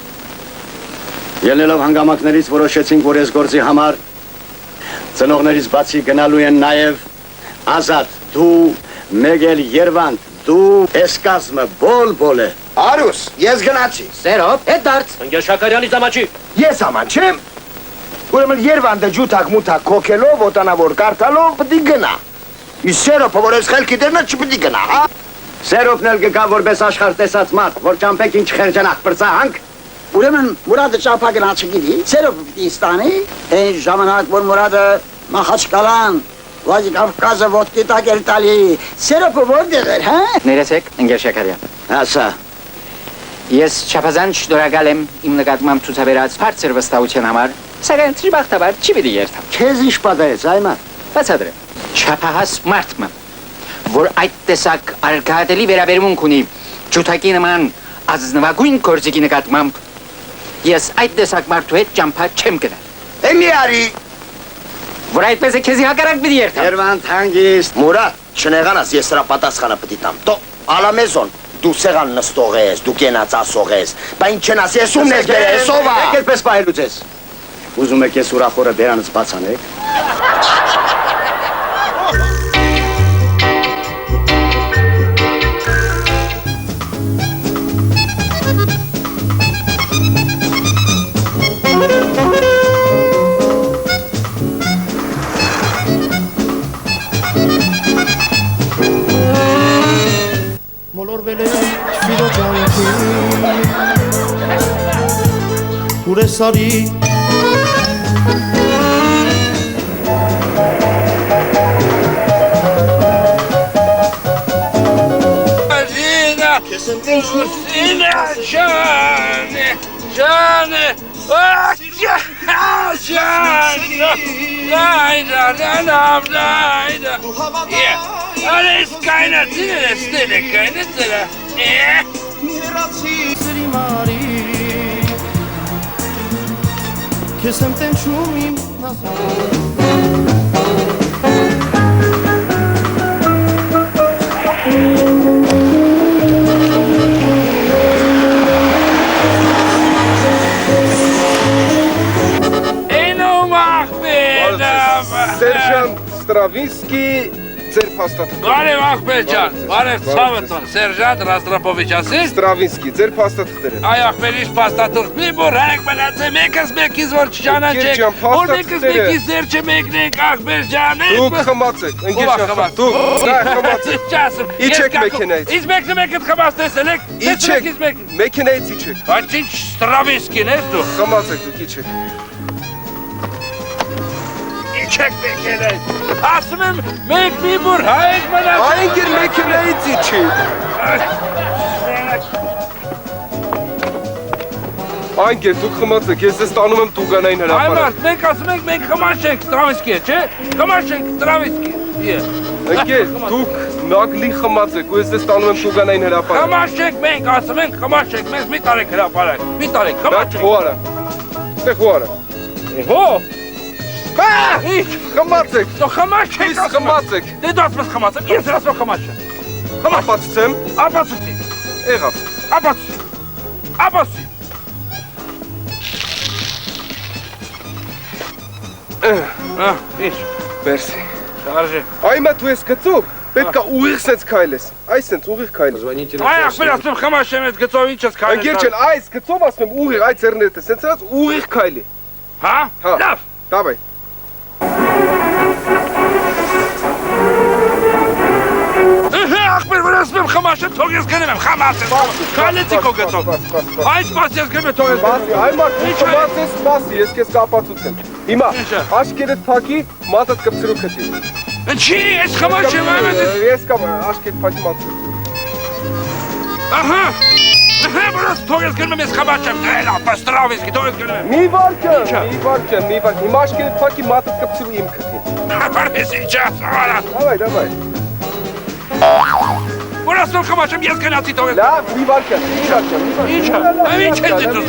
Ելնելով հանգամանքներից որոշեցինք, որ այս գործի համար ծնողներից բացի գնալու են նաև Ազատ, դու, Մեգել Երվանդ, դու, Էսկազմը, բոլ-բոլ է։ Արուս, ես գնացի։ Սերով, հետ դարձ։ Ընկեր Շաքարյանի զամաչի։ Ես աման չեմ։ Ուրեմն Երվանդը ջութակ-մութակ քոքելով, օտանավոր կարդալով պտի գնա։ Իսկ Սերոպը, որ ես խելքի դերնա չպտի գնա, հա։ Սերոպն էլ գկա որպես աշխարհ տեսած մարդ, որ ճամփեքին չխերջանախ բրծահանք։ Ուրեմն Մուրադը ճապա գնաց գիտի, Սերոպը պիտի ստանի, այն ժամանակ որ Մուրադը Մախաչկալան, Վլադիկավկազը ոտքի տակ էր տալի, Սերոպը որտեղ էր, հա։ Ներեցեք, ընկեր Շաքարյան։ Ասա։ Ես չափազանց շնորհակալ եմ իմ նկատմամբ ցուցաբերած բարձր վստահության համար, սակայն դժբախտաբար չի պիտի երթամ։ Քեզ ինչ պատահեց, այմա։ Բացատրեմ։ Չափահաս մարդը, որ այդ տեսակ արգադելի վերաբերմունք ունի ջութակի նման ազնվագույն գործիքի նկատմամբ, ես այդ տեսակ մարդու հետ ճամփա չեմ գնալ։ Էմի արի։ Որ այդպես է քեզի հակառակ պիտի երթամ։ Երվանդ հանգիստ։ Մուրադ, չնեղանաս, ես սրա պատասխանը պիտի տամ։ Տո, ալամեզոն, դու սեղան նստող ես, դու կենաց ասող ես, բա ինչ չեն ասի, ես ումն ես բերես, ով ա։ Եք այդպես պահելուց ես։ Ուզում եք ես ուրախորը բերանից բացանեք։ Մոլորվել է շվիրոջանքի ուրեսարի Alles keiner Zille, stille, keine Zille. Քեզ եմ տենչում իմ Սերժան Ստրավինսկի ձեր փաստաթղթերը։ Բարև ախպեր ջան, բարև ցավտոն, Սերժանտ Ռաստրապովիչ ասի։ Ստրավինսկի ձեր փաստաթղթերը։ Այ ախպեր ինչ փաստաթղթ, մի բորակ մնացե, մեկս մեկից որ չճանաչեք, որ մեկս մեկից ձեր չմեկնենք ախպեր ջան։ Դուք խմացեք, ընկեր ջան, դուք խմացեք։ Չասում։ Իջեք մեքենայից։ Ինչ մեկը խմած տեսել եք։ Իջեք, մեքենայից իջեք։ Բայց ինչ Ստրավինսկին ես դու։ Խմացեք դուք, իջեք։ Իջեք մեքենայից։ Ասում եմ, մեկ մի բուր հայեք մնաց։ Այնքեր մեքենայից իջի։ Այնքեր դուք խմացեք, ես ես տանում եմ տուգանային հրապարակ։ Այ մարդ, մենք ասում ենք, մենք խմաշենք Ստրավինսկի, չէ՞։ Խմաշենք Ստրավինսկի։ Ընկեր, դուք նագլի խմացեք, ու ես ես տանում եմ տուգանային հրապարակ։ Խմաշենք մենք, ասում ենք, խմաշենք, մենք մի տարեք հրապարակ, մի տարեք, խմաշենք։ Հոարա, ստեղ հոարա։ Հո։ Ինչ, խմացեք։ Դու խմաշեք, խմացեք։ Դե դու ասում ես խմացեք, ես ասում խմաշեմ։ Ապացուցեմ։ Ապացուցի։ Եղավ։ Ապացուցի։ Ապացուցի։ Ինչ։ Մերսի։ Շարժի։ Այմա դու ես գծու, պետք է ուղիղ սենց քայլես։ Այս սենց ուղիղ քայլես։ Այ ախպեր ասում խմաշեմ այդ գծով ինչ ես քայլես։ Ընկեր ջան, այս գծով ասում եմ ուղիղ, այդ ձեռներդ է, սենց ասած ուղիղ քայլի։ Հա? Լավ։ Դավայ։ Ախպեր վրասում եմ խմաշեմ, թող ես գնեմ եմ, խամացեմ, քայլեցի քո գծով։ Այդ սպաս ես գնում եմ, թող ես գնեմ։ Այ մարդ, ինչ խմացես սպասի, ես քեզ կապացուցեմ։ Հիմա, աշկերդ փակի, մատդ կպցրու քթի։ Ինչի, ես խմաշեմ այմետ։ Ես կամ աշկերդ փակի մատդ կպցրու։ Ահա, վրաս, թող ես գնում եմ, ես խմաշեմ, դել ապա Ստրավինսկի, թող ես գնում եմ։ Մի վարկյան, հիմա աշկերդ փակի, մատդ կպցրու իմ քթին։ Ապարես ինչ ասում արա։ Դավայ։ Որասում խմաշեմ, ես գնացի թող ես։ Լավ, մի վարկյան, Ինչա, ինչ ես դու։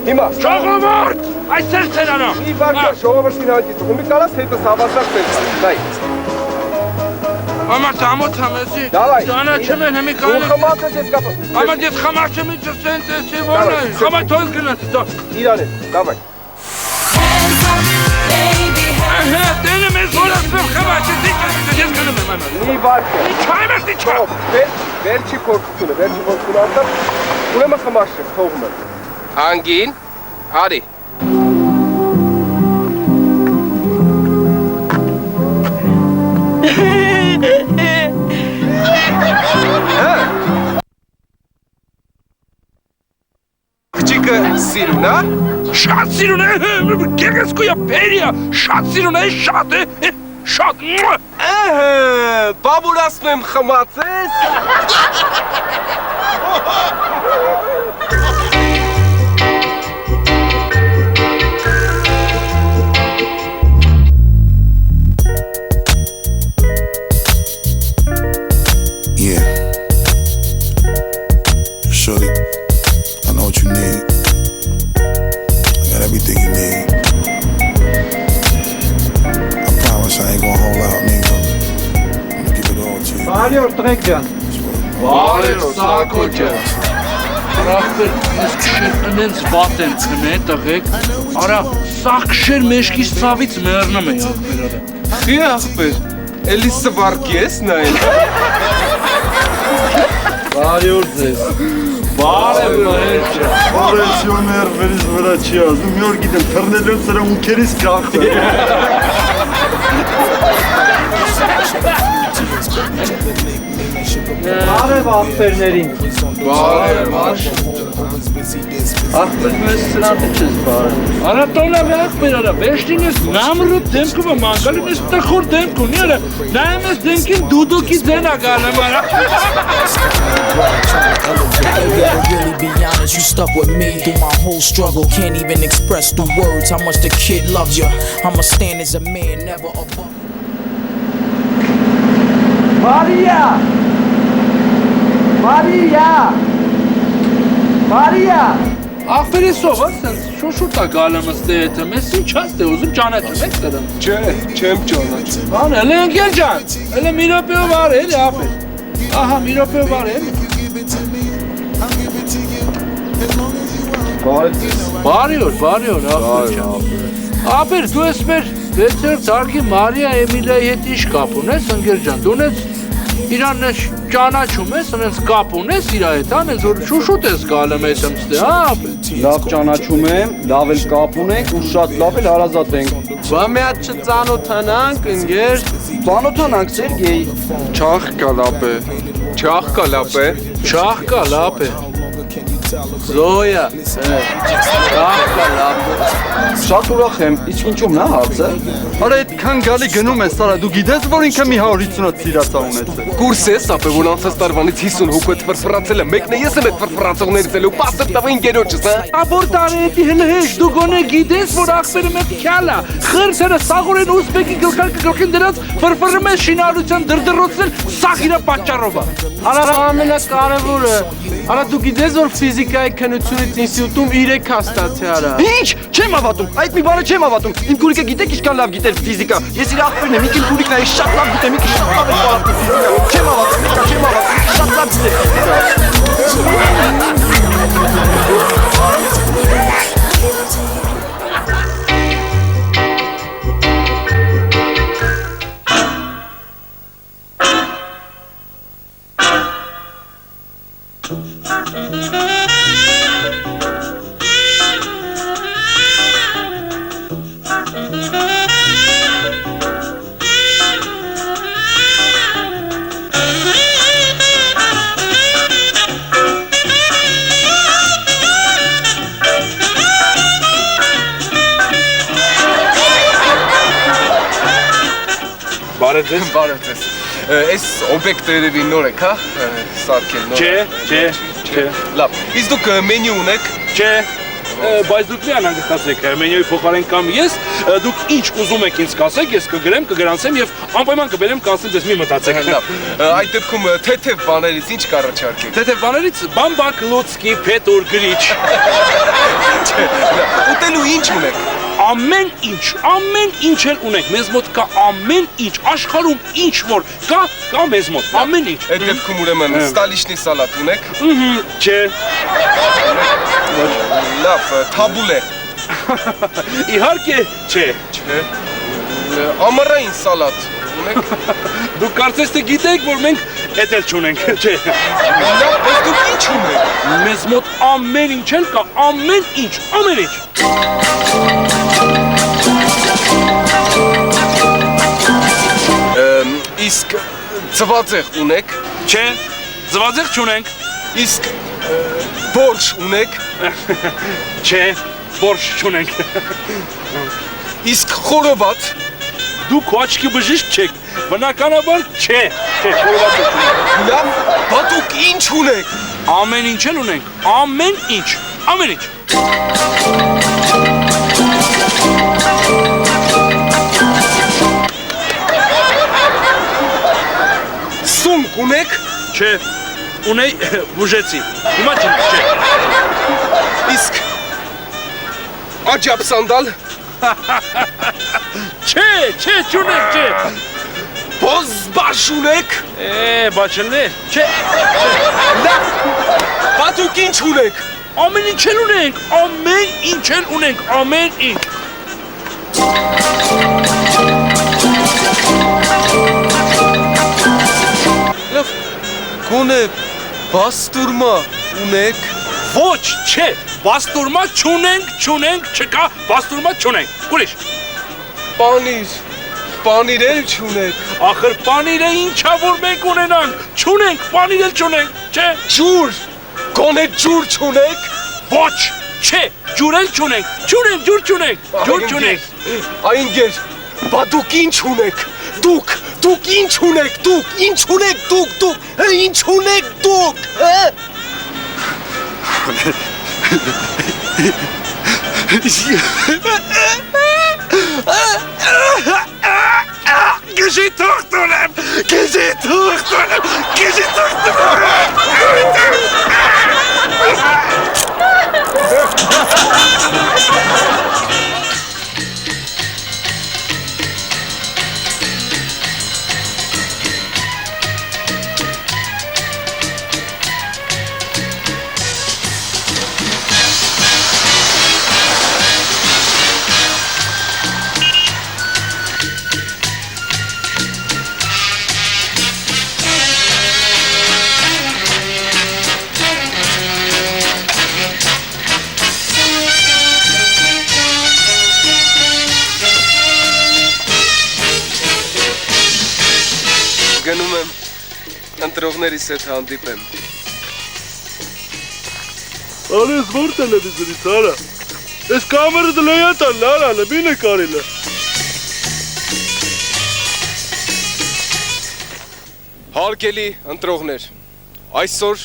Հիմա։ Ժողովուրդ, այսպես են անում։ Մի վարկյան, ժողովրդին հանդիպում, մի կարաս հետս հավասար տես, նայ։ Ama tamam tamezi. Давай. Sana çemen hemi Ну, kanı. хамака ես կապը։ Ama diye xamar çemi çesen tesi var. Xamar toz günü. Իրան է, давай։ Aha, dedim ez orası xamar çesi tesi kanı ben. Մի վարք է։ Չայմես դիչո։ Վերջի փորձությունը անդամ։ Ուրեմն խմաշ ես, թողում եմ։ Հանգին, արի։ Քչիկը սիրուն, հա։ Շատ սիրուն է, գեղեցկույա բերիա, շատ սիրուն է, շատ է, շատ։ Բաբուր ասում եմ խմացես։ Yeah. Shorty, I know what you need. I got everything you need. I promise I ain't gonna hold out, nigga. I'm gonna give it all to you. Բարի օր տղեկ ջան։ Բարի օր, Սակո ջան։ Ռախբեր, ես քշեր ընենց վատ եմ քնե տղեկ։ Արա, սա քշեր մեջքից ցավից մեռնում է ախպերը։ Խի ախպեր, էլի սվարկ ես նայել։ Բարի օր ձեզ։ Բարի օր ջան։ Պենսիոներ վերից վրա չի ազդում, մի օր գիտեմ, թռնել եմ սրա ունքերից կախտը։ Բարև ախպերներին։ Բարև Ախպեր մեզ սրանտը չես բարև։ Արա տոնա վե ախպեր արա, վեշտին ես նամրուտ դեմքով եմ անկալում ես տխոր դեմք ունի արա, նայեմ ես դեմքին դուդուկի ձեն ակալեմ արա։ Really be honest, you stuck with me through my whole struggle. Can't even express through words how much the kid loves you. I'ma stand as a man, never above. Maria! Maria! Maria! Ախպերի սով, ասենց շոշուտ է գալեմ ըստ եթե, մեզ ինչ հաստ է ուզում ճանաչում եք դրեմ։ Չէ, չեմ ճանաչում։ Ան, էլե ընկել ջան, էլե մի րոպեով արի, էլի ախպեր։ Ահա, մի րոպեով արի, էլի։ Բարի օր, ախպեր ջան։ Ախպեր, դու ես մեր վեցեր ծարգի Մարիա Էմիլիայի հետ ինչ կապ ունես, ընկեր ջան, դու ունես իրան ճանաչում ես, ունես կապ ունես իրա հետ, անես որ շուշուտ ես գալեմ այդ ըմստե, հա ախպեր։ Լավ ճանաչում եմ, լավ էլ կապ ունենք ու շատ լավ էլ հարազատ ենք։ Բա մի հատ չծանոթանանք, ընկեր։ Ծանոթանանք, Սերգեյ։ Չախկալապ է։ Չախկալապ է։ Չախկալապ է։ Զոյա։ Չախկալապ։ Շատ ուրախ եմ, իսկ ինչու՞մն է հարցը։ Արա այդքան գալի գնում ես, արա դու գիտես, որ ինքը մի 150 սիրածա ունեցել։ Կուրս ես, ապե որ անցած տարվանից 50 հոգուց ֆրֆրացել եմ, մեկն է ես եմ այդ ֆրֆրացողներից էլ ու պասը տվին գերոջս, հա։ Աբոր տարեետի հնհեշ, դու գոնե գիտես, որ ախպերը մեկ քյալա, խրցերը սաղորեն ուզբեկի գլխին դրած ֆրֆրում է շինարարության դրդռոցն սաղ իրա պատճառով։ Արա ամենակարևորը, արա դու գիտես, որ ֆիզիկայի քննությունից ինստիտուտում 3 հաստատ է արա։ Ինչ, չեմ հավատում, այդ մի բանը չեմ հավատում։ Իմ քուրիկը գիտեք ինչքան լավ գիտեր ֆիզիկա։ Ես իր ախպերն եմ, իմ քուրիկն է շատ լավ գիտեմ, իմ շատ լավ է պարապում ֆիզիկա։ Չեմ հավատում, շատ լավ գիտեմ ֆիզիկա։ Բարև ձեզ։ Այս օբյեկտների նոր եք, հա? Սարքել նոր։ Չէ։ Լավ։ Իսկ դուք մենյու ունեք։ Չէ։ Բայց դուք մի անհանգստացեք, մենյուի փոխարեն կամ ես, դուք ինչ ուզում եք ինձ կասեք, ես կգրեմ, կգրանցեմ եւ անպայման կբերեմ, կասեմ ձեզ մի մտածեք։ Լավ։ Այդ դեպքում թեթև բաներից ինչ կառաջարկեք։ Թեթև բաներից բամբակ, լոցկի, փետուր, գրիչ։ Չէ։ Ուտելու ինչ ունեք։ ամեն ինչ էլ ունենք, մեզ մոտ կա ամեն ինչ, աշխարհում ինչ որ կա մեզ մոտ, ամեն ինչ։ Այդ դեպքում ուրեմն ստալիշնի սալատ ունեք։ Չէ։ Լավ, թաբուլե։ Իհարկե, չէ։ Ամառային սալատ ունեք։ Դուք կարծես թե գիտեք, որ մենք էդ էլ չունենք, չէ։ Լավ, բայց դուք ինչ ունեք։ Մեզ մոտ ամեն ինչ էլ կա, ամեն ինչ։ Իսկ ծվածեղ ունեք։ Չէ, ծվածեղ չունենք։ Իսկ բորշ ունեք։ Չէ, բորշ չունենք։ Իսկ խորոված։ Դու քո աչքի բժիշկ չեք, բնականաբար չէ, խորովածը չունենք։ Լավ, բա դուք ինչ ունեք։ Ամեն ինչ էլ ունենք, ամեն ինչ։ Սունկ ունեք։ Չէ, ունեի բուժեցի, հիմա չէ։ Իսկ աջապ սանդալ։ Չէ, չունենք, չէ։ Բոզբաշ ունեք։ Բաչելներ, չէ։ Լավ, բա դուք ինչ ունեք։ Ամեն ինչ էլ ունենք, ամեն ինչ։ Լավ, գոնե բաստուրմա ունեք։ Ոչ, չէ, բաստուրմա չունենք, չկա, բաստուրմա չունենք, ուրիշ։ Պանիր էլ չունեք։ Ախր պանիրը ինչա որ մենք ունենանք, չունենք, պանիր էլ չունենք, չէ։ Ջուր, գոնե ջուր չունեք։ Ոչ, չէ, ջուր էլ չունենք, ջուր չունենք։ Այնգեր, բա դուք ինչ ունեք։ Դուք ինչ ունեք, ինչ ունեք դուք։ Գժի թուղթ ունեմ։ Գնում եմ ընտրողներիս հետ հանդիպեմ։ Արես որ տելևիզորից արա։ Ես կամերը դլայատ ալարա, լբինը կարիլը։ Հարգելի ընտրողներ, այսօր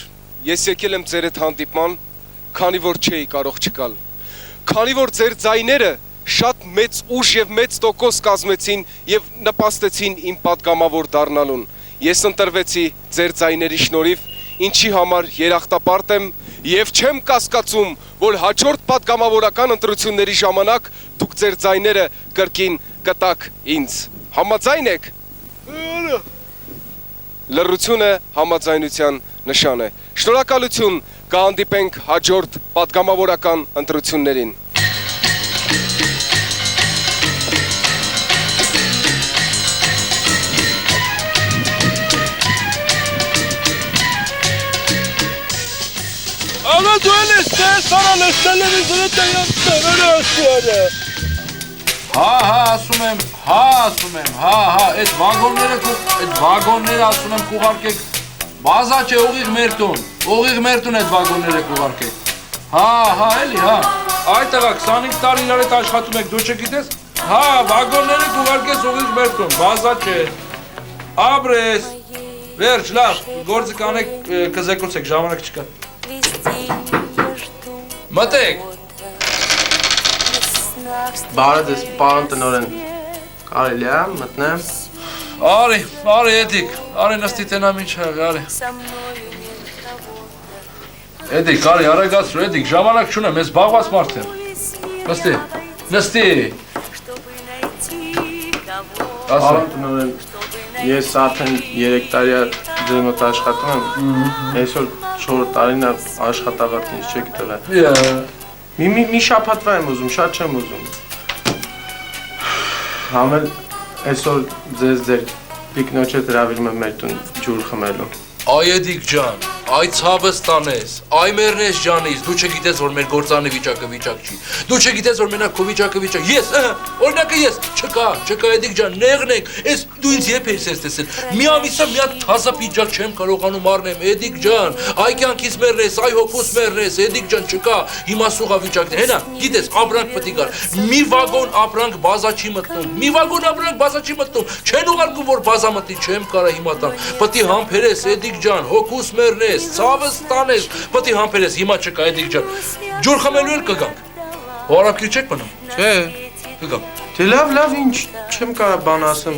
ես եկել եմ ձեր հետ հանդիպման, քանի որ չէի կարող չգալ։ Քանի որ ձեր ձայները շատ մեծ ուժ եւ մեծ տոկոս կազմեցին եւ նպաստեցին իմ պատգամավոր դառնալուն։ Ես ընտրվեցի ձեր ձայների շնորհիվ, ինչի համար երախտապարտ եմ եւ չեմ կասկածում, որ հաջորդ պատգամավորական ընտրությունների ժամանակ դուք ձեր ձայները կրկին կտաք ինձ։ Համաձայն եք։ Լռությունը համաձայնության նշան է։ Շնորհակալություն, կհանդիպենք հաջորդ պատգամավորական ընտրություններին։ Ana dueleste, sana televizyonu da yaptı. Ասում եմ, այդ վագոնները ասում եմ կուղարկեք, բազա չէ, ուղիղ մեր տուն այդ վագոնները կուղարկեք, էլի, այդ տղա 25 տարի իրար հետ աշխատում եք, դու չգիտես, վագոնները կուղարկես ուղիղ մեր տուն, բազա չէ, ապրես, վերջ, լավ, գործը կանեք, կզեկուցեք, ժամանակ չկա, մտեք, Բարդ ես պարոն տնօրեն, կարելի է մտնեմ։ Արի Էդիկ, արի նստի տենամ ինչ արի։ Էդիկ, արի արագացրու, Էդիկ, ժամանակ չունեմ, ես բաղված մարդ եմ։ Նստի։ Նստի։ Պարոն տնօրեն, ես արդեն 3 տարի ձեր մոտ աշխատում եմ, այսօր 4 տարին աշխատավարձ ինձ չեք տվել։ Մի շաբաթվա եմ ուզում, շատ չեմ ուզում։ Համել այսօր ձեր տիկնոջ հետ հրավիրում եմ մեր տուն ջուր խմելու։ Այ Էդիկ ջան, այ ցավս տանես, այ մեռնես ջանից, դու չգիտես որ մեր գործարանի վիճակը վիճակ չի։ Դու չգիտես որ մենակ քո վիճակը վիճակ։ Ես, օրինակը ես, չկա Էդիկ ջան, նեղնենք, ես դու ինձ երբ ես տեսել։ Մի ամիսա մի հատ թազա վիճակ չեմ կարողանում առնեմ, Էդիկ ջան, այ կյանքից մեռնես, այ հոգուս մեռնես, Էդիկ ջան, չկա։ Հիմա սուղա վիճակն է։ Հենա, գիտես, ապրանք պետք է գար։ Մի վագոն ապրանք բազա չի մտնում։ Մի վագոն ապրանք բազա չի մտնում։ Չեն ուղարկում որ բազա մտի, չեմ կարա հիմա տան։ Պետք է համբերես, Էդիկ ջան, հոգուս մեռնես, ցավս տանես, պետք է համբերես, հիմա չկա Էդիկ ջան։ Ջուր խմելու էլ կգանք։ Հորապքիր չեք մնում։ Չէ։ Կգանք։ Դե լավ, ինչ չեմ կարա բան ասեմ։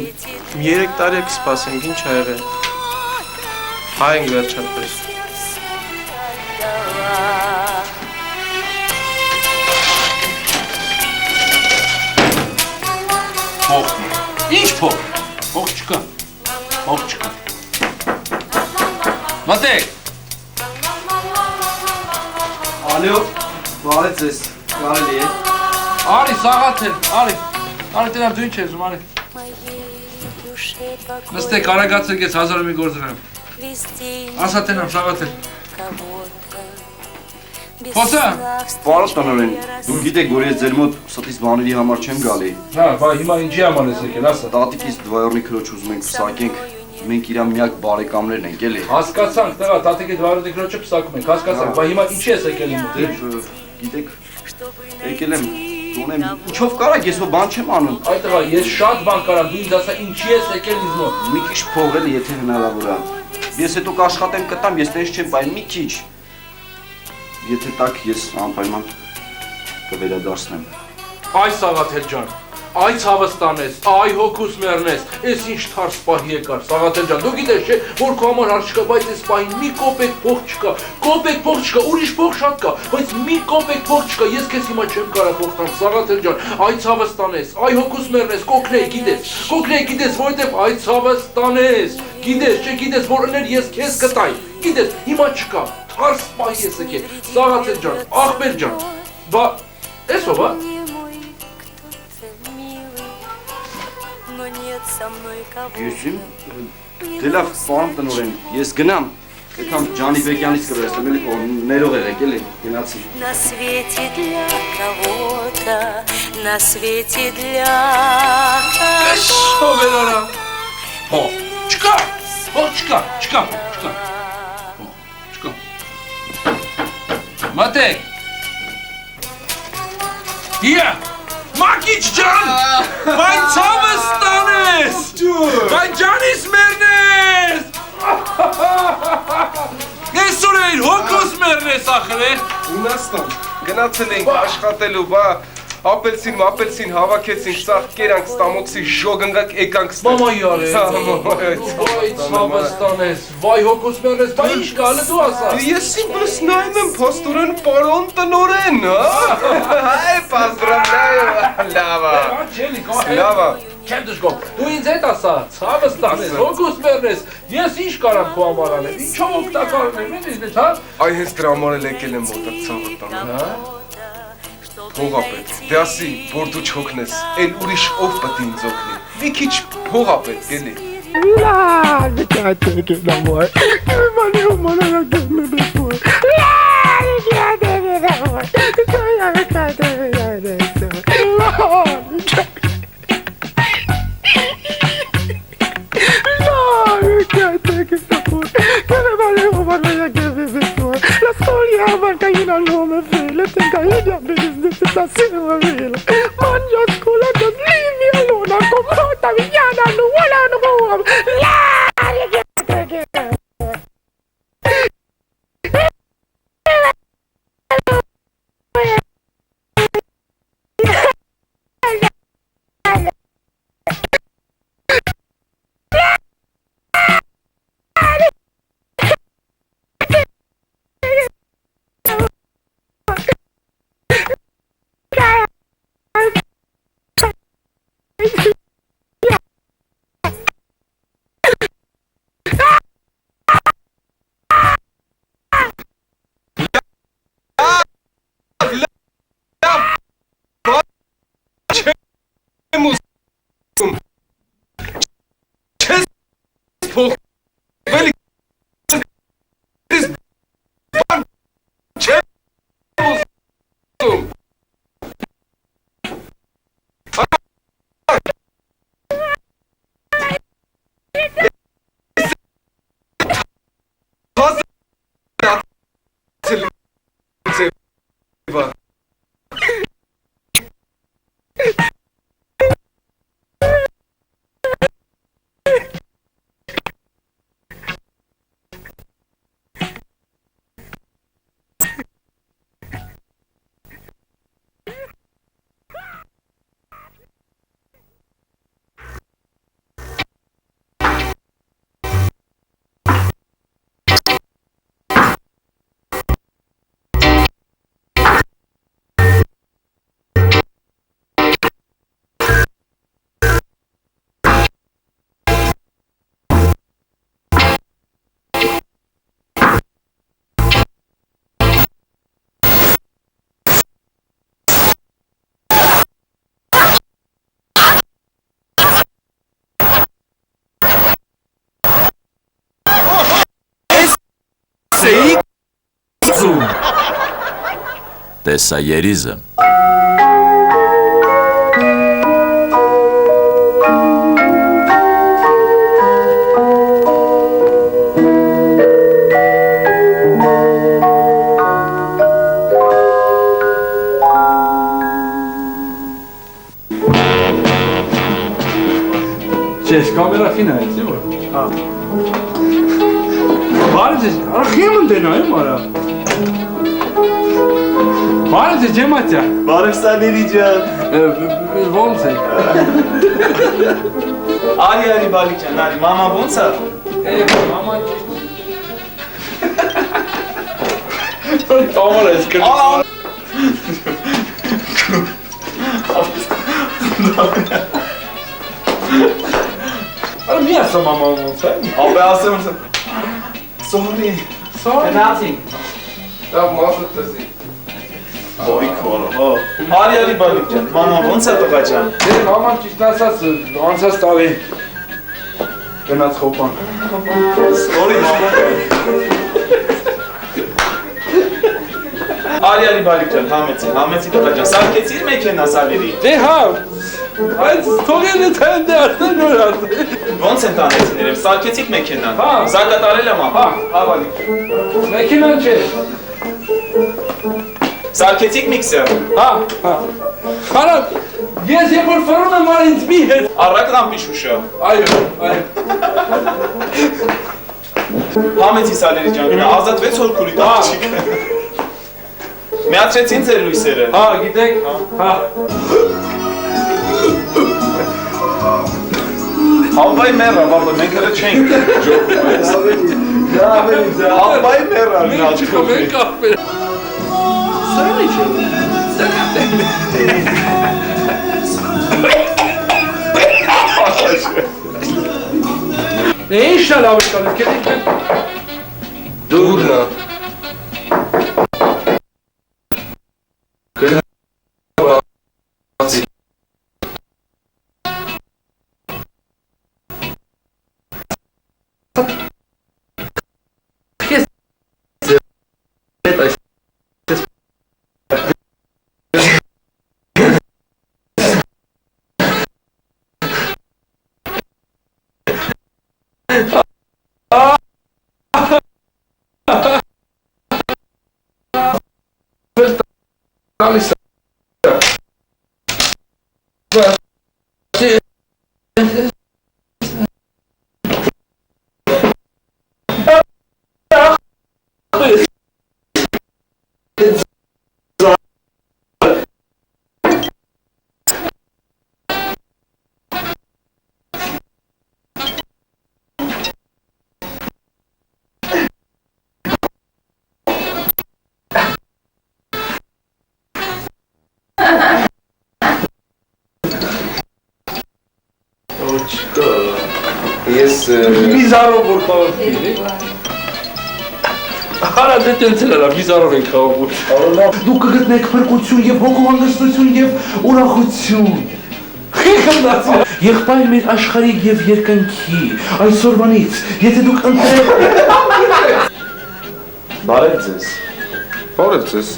3 տարի եք սպասենք, ինչ ա եղել։ Հայենք վերջապես։ Փող։ Ինչ փող։ Փող չկա։ Փող չկա։ Մտեք։ Ալո, բարև ձեզ, կարելի է։ Արի, Սաղաթել, արի տենամ, դու ինչ ես ուզում, արի։ Նստեք, արագացեք ես 1000 մի գործրեմ։ Ասա տենամ, Սաղաթել։ Խոսա։ Պարոն տնօրեն, դուք գիտեք, որ ես ձեր մոտ ստից բաների համար չեմ գալի։ Հա, բա հիմա ինչի համար ես եկել, ասա։ Տատիկից դվայորնի քրոջ ուզում ենք փսակենք, մենք իր միակ բարեկամներն ենք, էլի։ Հասկացանք, տղա, տատիկի դվայորնի քրոջը փսակում ենք, հասկացանք, բա հիմա ինչի ես եկել իմ մոտ։ Գիտեք, եկել եմ, տոնեմ, ինչով կարակ ես հո բան չեմ անում։ Այ տղա, ես շատ բան կարամ, դու ինձ ասա ինչի ես եկել ինձ մոտ։ Մի քիչ փող էլ եթե հնարավոր է։ Ես հետո կաշխատեմ կտամ, ես տենց չեմ պայ, մի քիչ։ Եթե տակ ես անպայման կվերադարձնեմ։ Այ Սաղաթել ջան, այ ցավս տանես, այ հոգուս մեռնես, ես ինչ թարս պահի եկար, Սաղաթել ջան, դու գիտես չէ, որ քո համար հարց չկա, բայց այս պահին մի կոպեկ փող չկա, ուրիշ փող շատ կա, բայց մի կոպեկ փող չկա, ես քեզ հիմա չեմ կարա փող տամ, Սաղաթել ջան, այ ցավս տանես, այ հոգուս մեռնես, կօգնեի, գիտես, որովհետև այ ցավս տանես, գիտես, չէ, գիտես, որ ըներ ես քեզ կտայի, գիտես, հիմա չկա, թարս պահի ես եկել, Սաղաթել ջան, ախպեր ջան, բա, ես ով է։ Եսիմ, դե լավ, պարոն տնօրեն, ես գնամ, եկամ Ջանի Բեկյանից կվերցնեմ, էլի ներող եղեք, էլի, գնացի։ На свете для кого-то, на свете для կողմերորա։ Հո, չկա։ Մտեք։ Իա, Մակիչ ջան, վայ ցավս տանես, վայ ջանիս մերնես։ Այսօր էիր հոգոս մերնես ախր է։ Ունաստան, գնացել ենք աշխատելու, բա ապելսին հավաքեցինք, սաղ կերանք ստամոքսի ժոգնգակ եկանք ստեղ։ Մամայի արեց։ Վայ ցավս տանես, վայ հոգոս մերնես, բա ինչ կա, հլը դու ասա։ Ես ինքս նայում եմ փաստորեն պարոն տնօրեն, հայ պազդրավնայ, լավա։ Չեմ դժգոհ, դու ինձ հետ ասա, ցավս տանես, հոգոս մերնես, ես ինչ կարամ քո համար անել, ինչով օգտակար ունեմ, հա։ Այ հենց դրա համար էլ եկել եմ մոտակ ցավը տանը։ Փողա պետք, դե ասի, որ դու չօգնես, էլ ուրիշ ով պետք ինձ օգնի, մի քիչ փողա պետք, էլի։ La storia barca in un nome fele, tenga idea business sta sivile. Mangio scuola da leave me alone, comprota villana, no wala no go. էի ուզում։ Տեսա երիզը։ Չես կամերա քին այցի որ։ Հա։ Բարի ձեզ, արխիմ ընդենայում արա։ Բարի ձեզ ջեմատյա։ Բարև Սալերի ջան։ Ոնց եք։ Արի բալի ջան, արի, մամա ոնց է։ Մամա ճիշտ։ Տամար ես կրում։ Արա մի ասա մամա ոնց է։ Ապե ասեմ։ Sorry. Գնացի։ Դա մասը տեսի։ Ոյ քորո։ Արի բալի ջան, մամա ոնց է տղա ջան։ Դե մաման ճիշտ ասած անցած տարի գնաց խոպան։ Sorry մամա։ Արի բալի ջան, համեցի տղա ջան։ Սարքեցիր մեքենա Սալերի։ Դե հա։ Բայց թողել է թե դե արդեն նոր արդեն։ Ոնց են տանեցին երև, սարքեցիք մեքենան։ Հա։ Զարգատարել եմ ապա։ Հա բալի։ Մեքենան չէ։ Սարքեցիք միքսեր։ Հա։ Խարա, ես երբ որ ֆռում եմ ինձ մի հետ։ Առակ լամպի շուշը։ Այո։ Համեցի Սալերի ջան, գնա ազատվեց հորքուրի տաղջիկը։ Միացրեցին ձեր լույսերը։ Հա, գիտեք։ Հա։ Հապայ մեռա, բաբա, մենք հրը չենք ջոկում ես։ Հապայ մեռա, նաչկով ենք ապեր։ Սարանի չէ։ Ինչ լավ է կալիս, կետիկ են։ Դուրնա։ Վիզարով որ խաղով կիրի։ Արա դե տենցել էլա, վիզարով ենք խաղով։ Դուք կգտնեք փրկություն և հոգովանգստություն և ուրախություն։ Խիխնդացի։ Եղբայր մեր աշխարհիկ և երկնքի, այսօրվանից, եթե դուք ընտրեք… Բարև ձեզ։ Բարև ձեզ։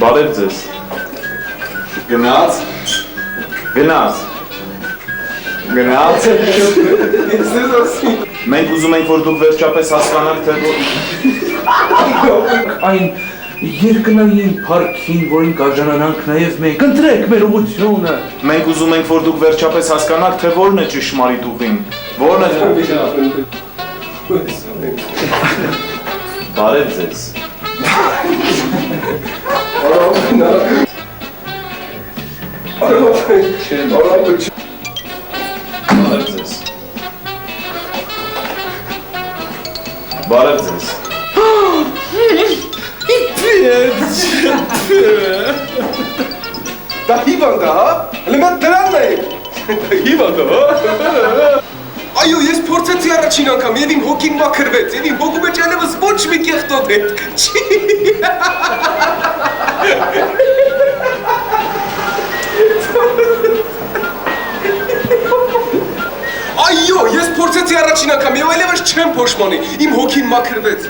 Բարև ձեզ։ Գնաց։ Մենք ուզում ենք, որ դուք վերջապես հասկանաք, թե որ… Այն երկնային փառքին, որին կարժանանանք նաև մենք, ընտրեք մեր ուղղությունը։ Մենք ուզում ենք, որ դուք վերջապես հասկանաք, թե որն է ճշմարիտ ուղին, որն է… Բարև ձեզ։ Բարև ձեզ։ Դա հիվանդ է, հա? Հələ mən դրանն եմ։ Հիվանդ է, հա? Այո, ես փորձեցի առաջին անգամ, և իմ հոգին մաքրվեց, և իմ հոգու մեջ այլևս ոչ մի կեղտոտ հետ չի։ Այո, ես փորձեցի չեմ փոշմանի, իմ հոգին մաքրվեց։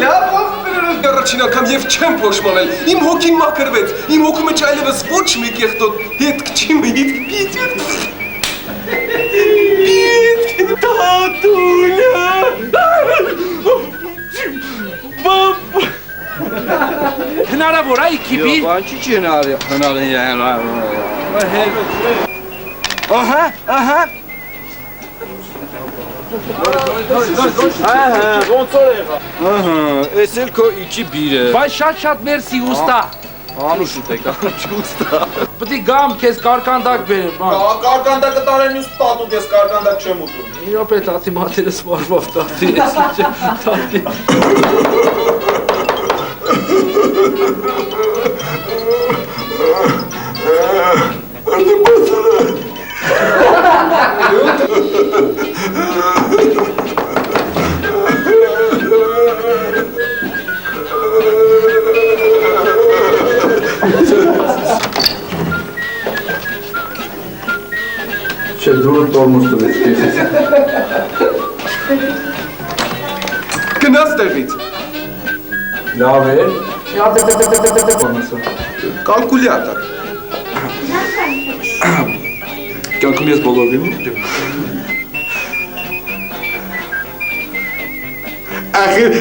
Լավ ախպերս առաջին անգամ եւ չեմ փոշմանել, իմ հոգին մաքրվեց, իմ հոգու մեջ այլևս ոչ մի կեղտոտ հետք չի միտք Տատունը Հնարավոր այ քիպիր։ Բան չի Ահա, ահա։ Ոնց որ եղա։ Ահա, էս էլ քո իջի բիրը։ Բայց շատ մերսի ուստա։ Անուշ ուտեք, անուշ ուստա։ Պետք է գամ քեզ կարկանդակ բերեմ, բան։ Կարկանդակը տարեն ուս տատու ես կարկանդակ չեմ ուտում։ Իրոպե տատի մատերս վարվավ տատի ես տատի։ Չէ, դուրը տորմուս տվեց քեզ։ Գնաց տեղից։ Լավ է։ Կալկուլյատոր։ Կյանքում ես բոլոր վինում չեմ։ Ախր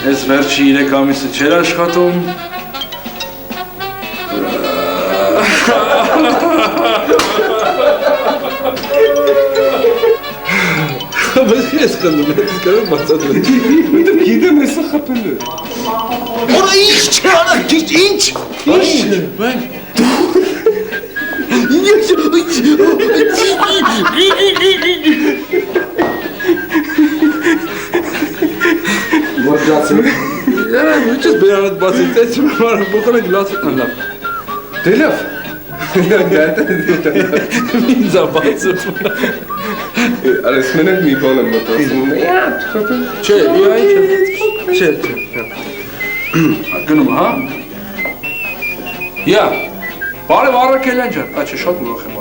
ես վերջի 3 ամիսը չեր աշխատում։ Բայց ես կնում եմ, կարո բացատրել։ Դու գիտեմ ես խփել։ Որա ինչ չէ արա, ինչ։ Մենք Ոչացի։ Яра, ինչպես բերանդ բացեցի, մարդ բոխորը գլացը տանլավ։ Դե լավ։ Ինձ բացում։ Արես մենակ մի բան եմ մտածում։ Չէ, այ չէ։ Գնում, հա։ Յա, բարև առաքելյան ջան, աչի շատ ուրախ եմ։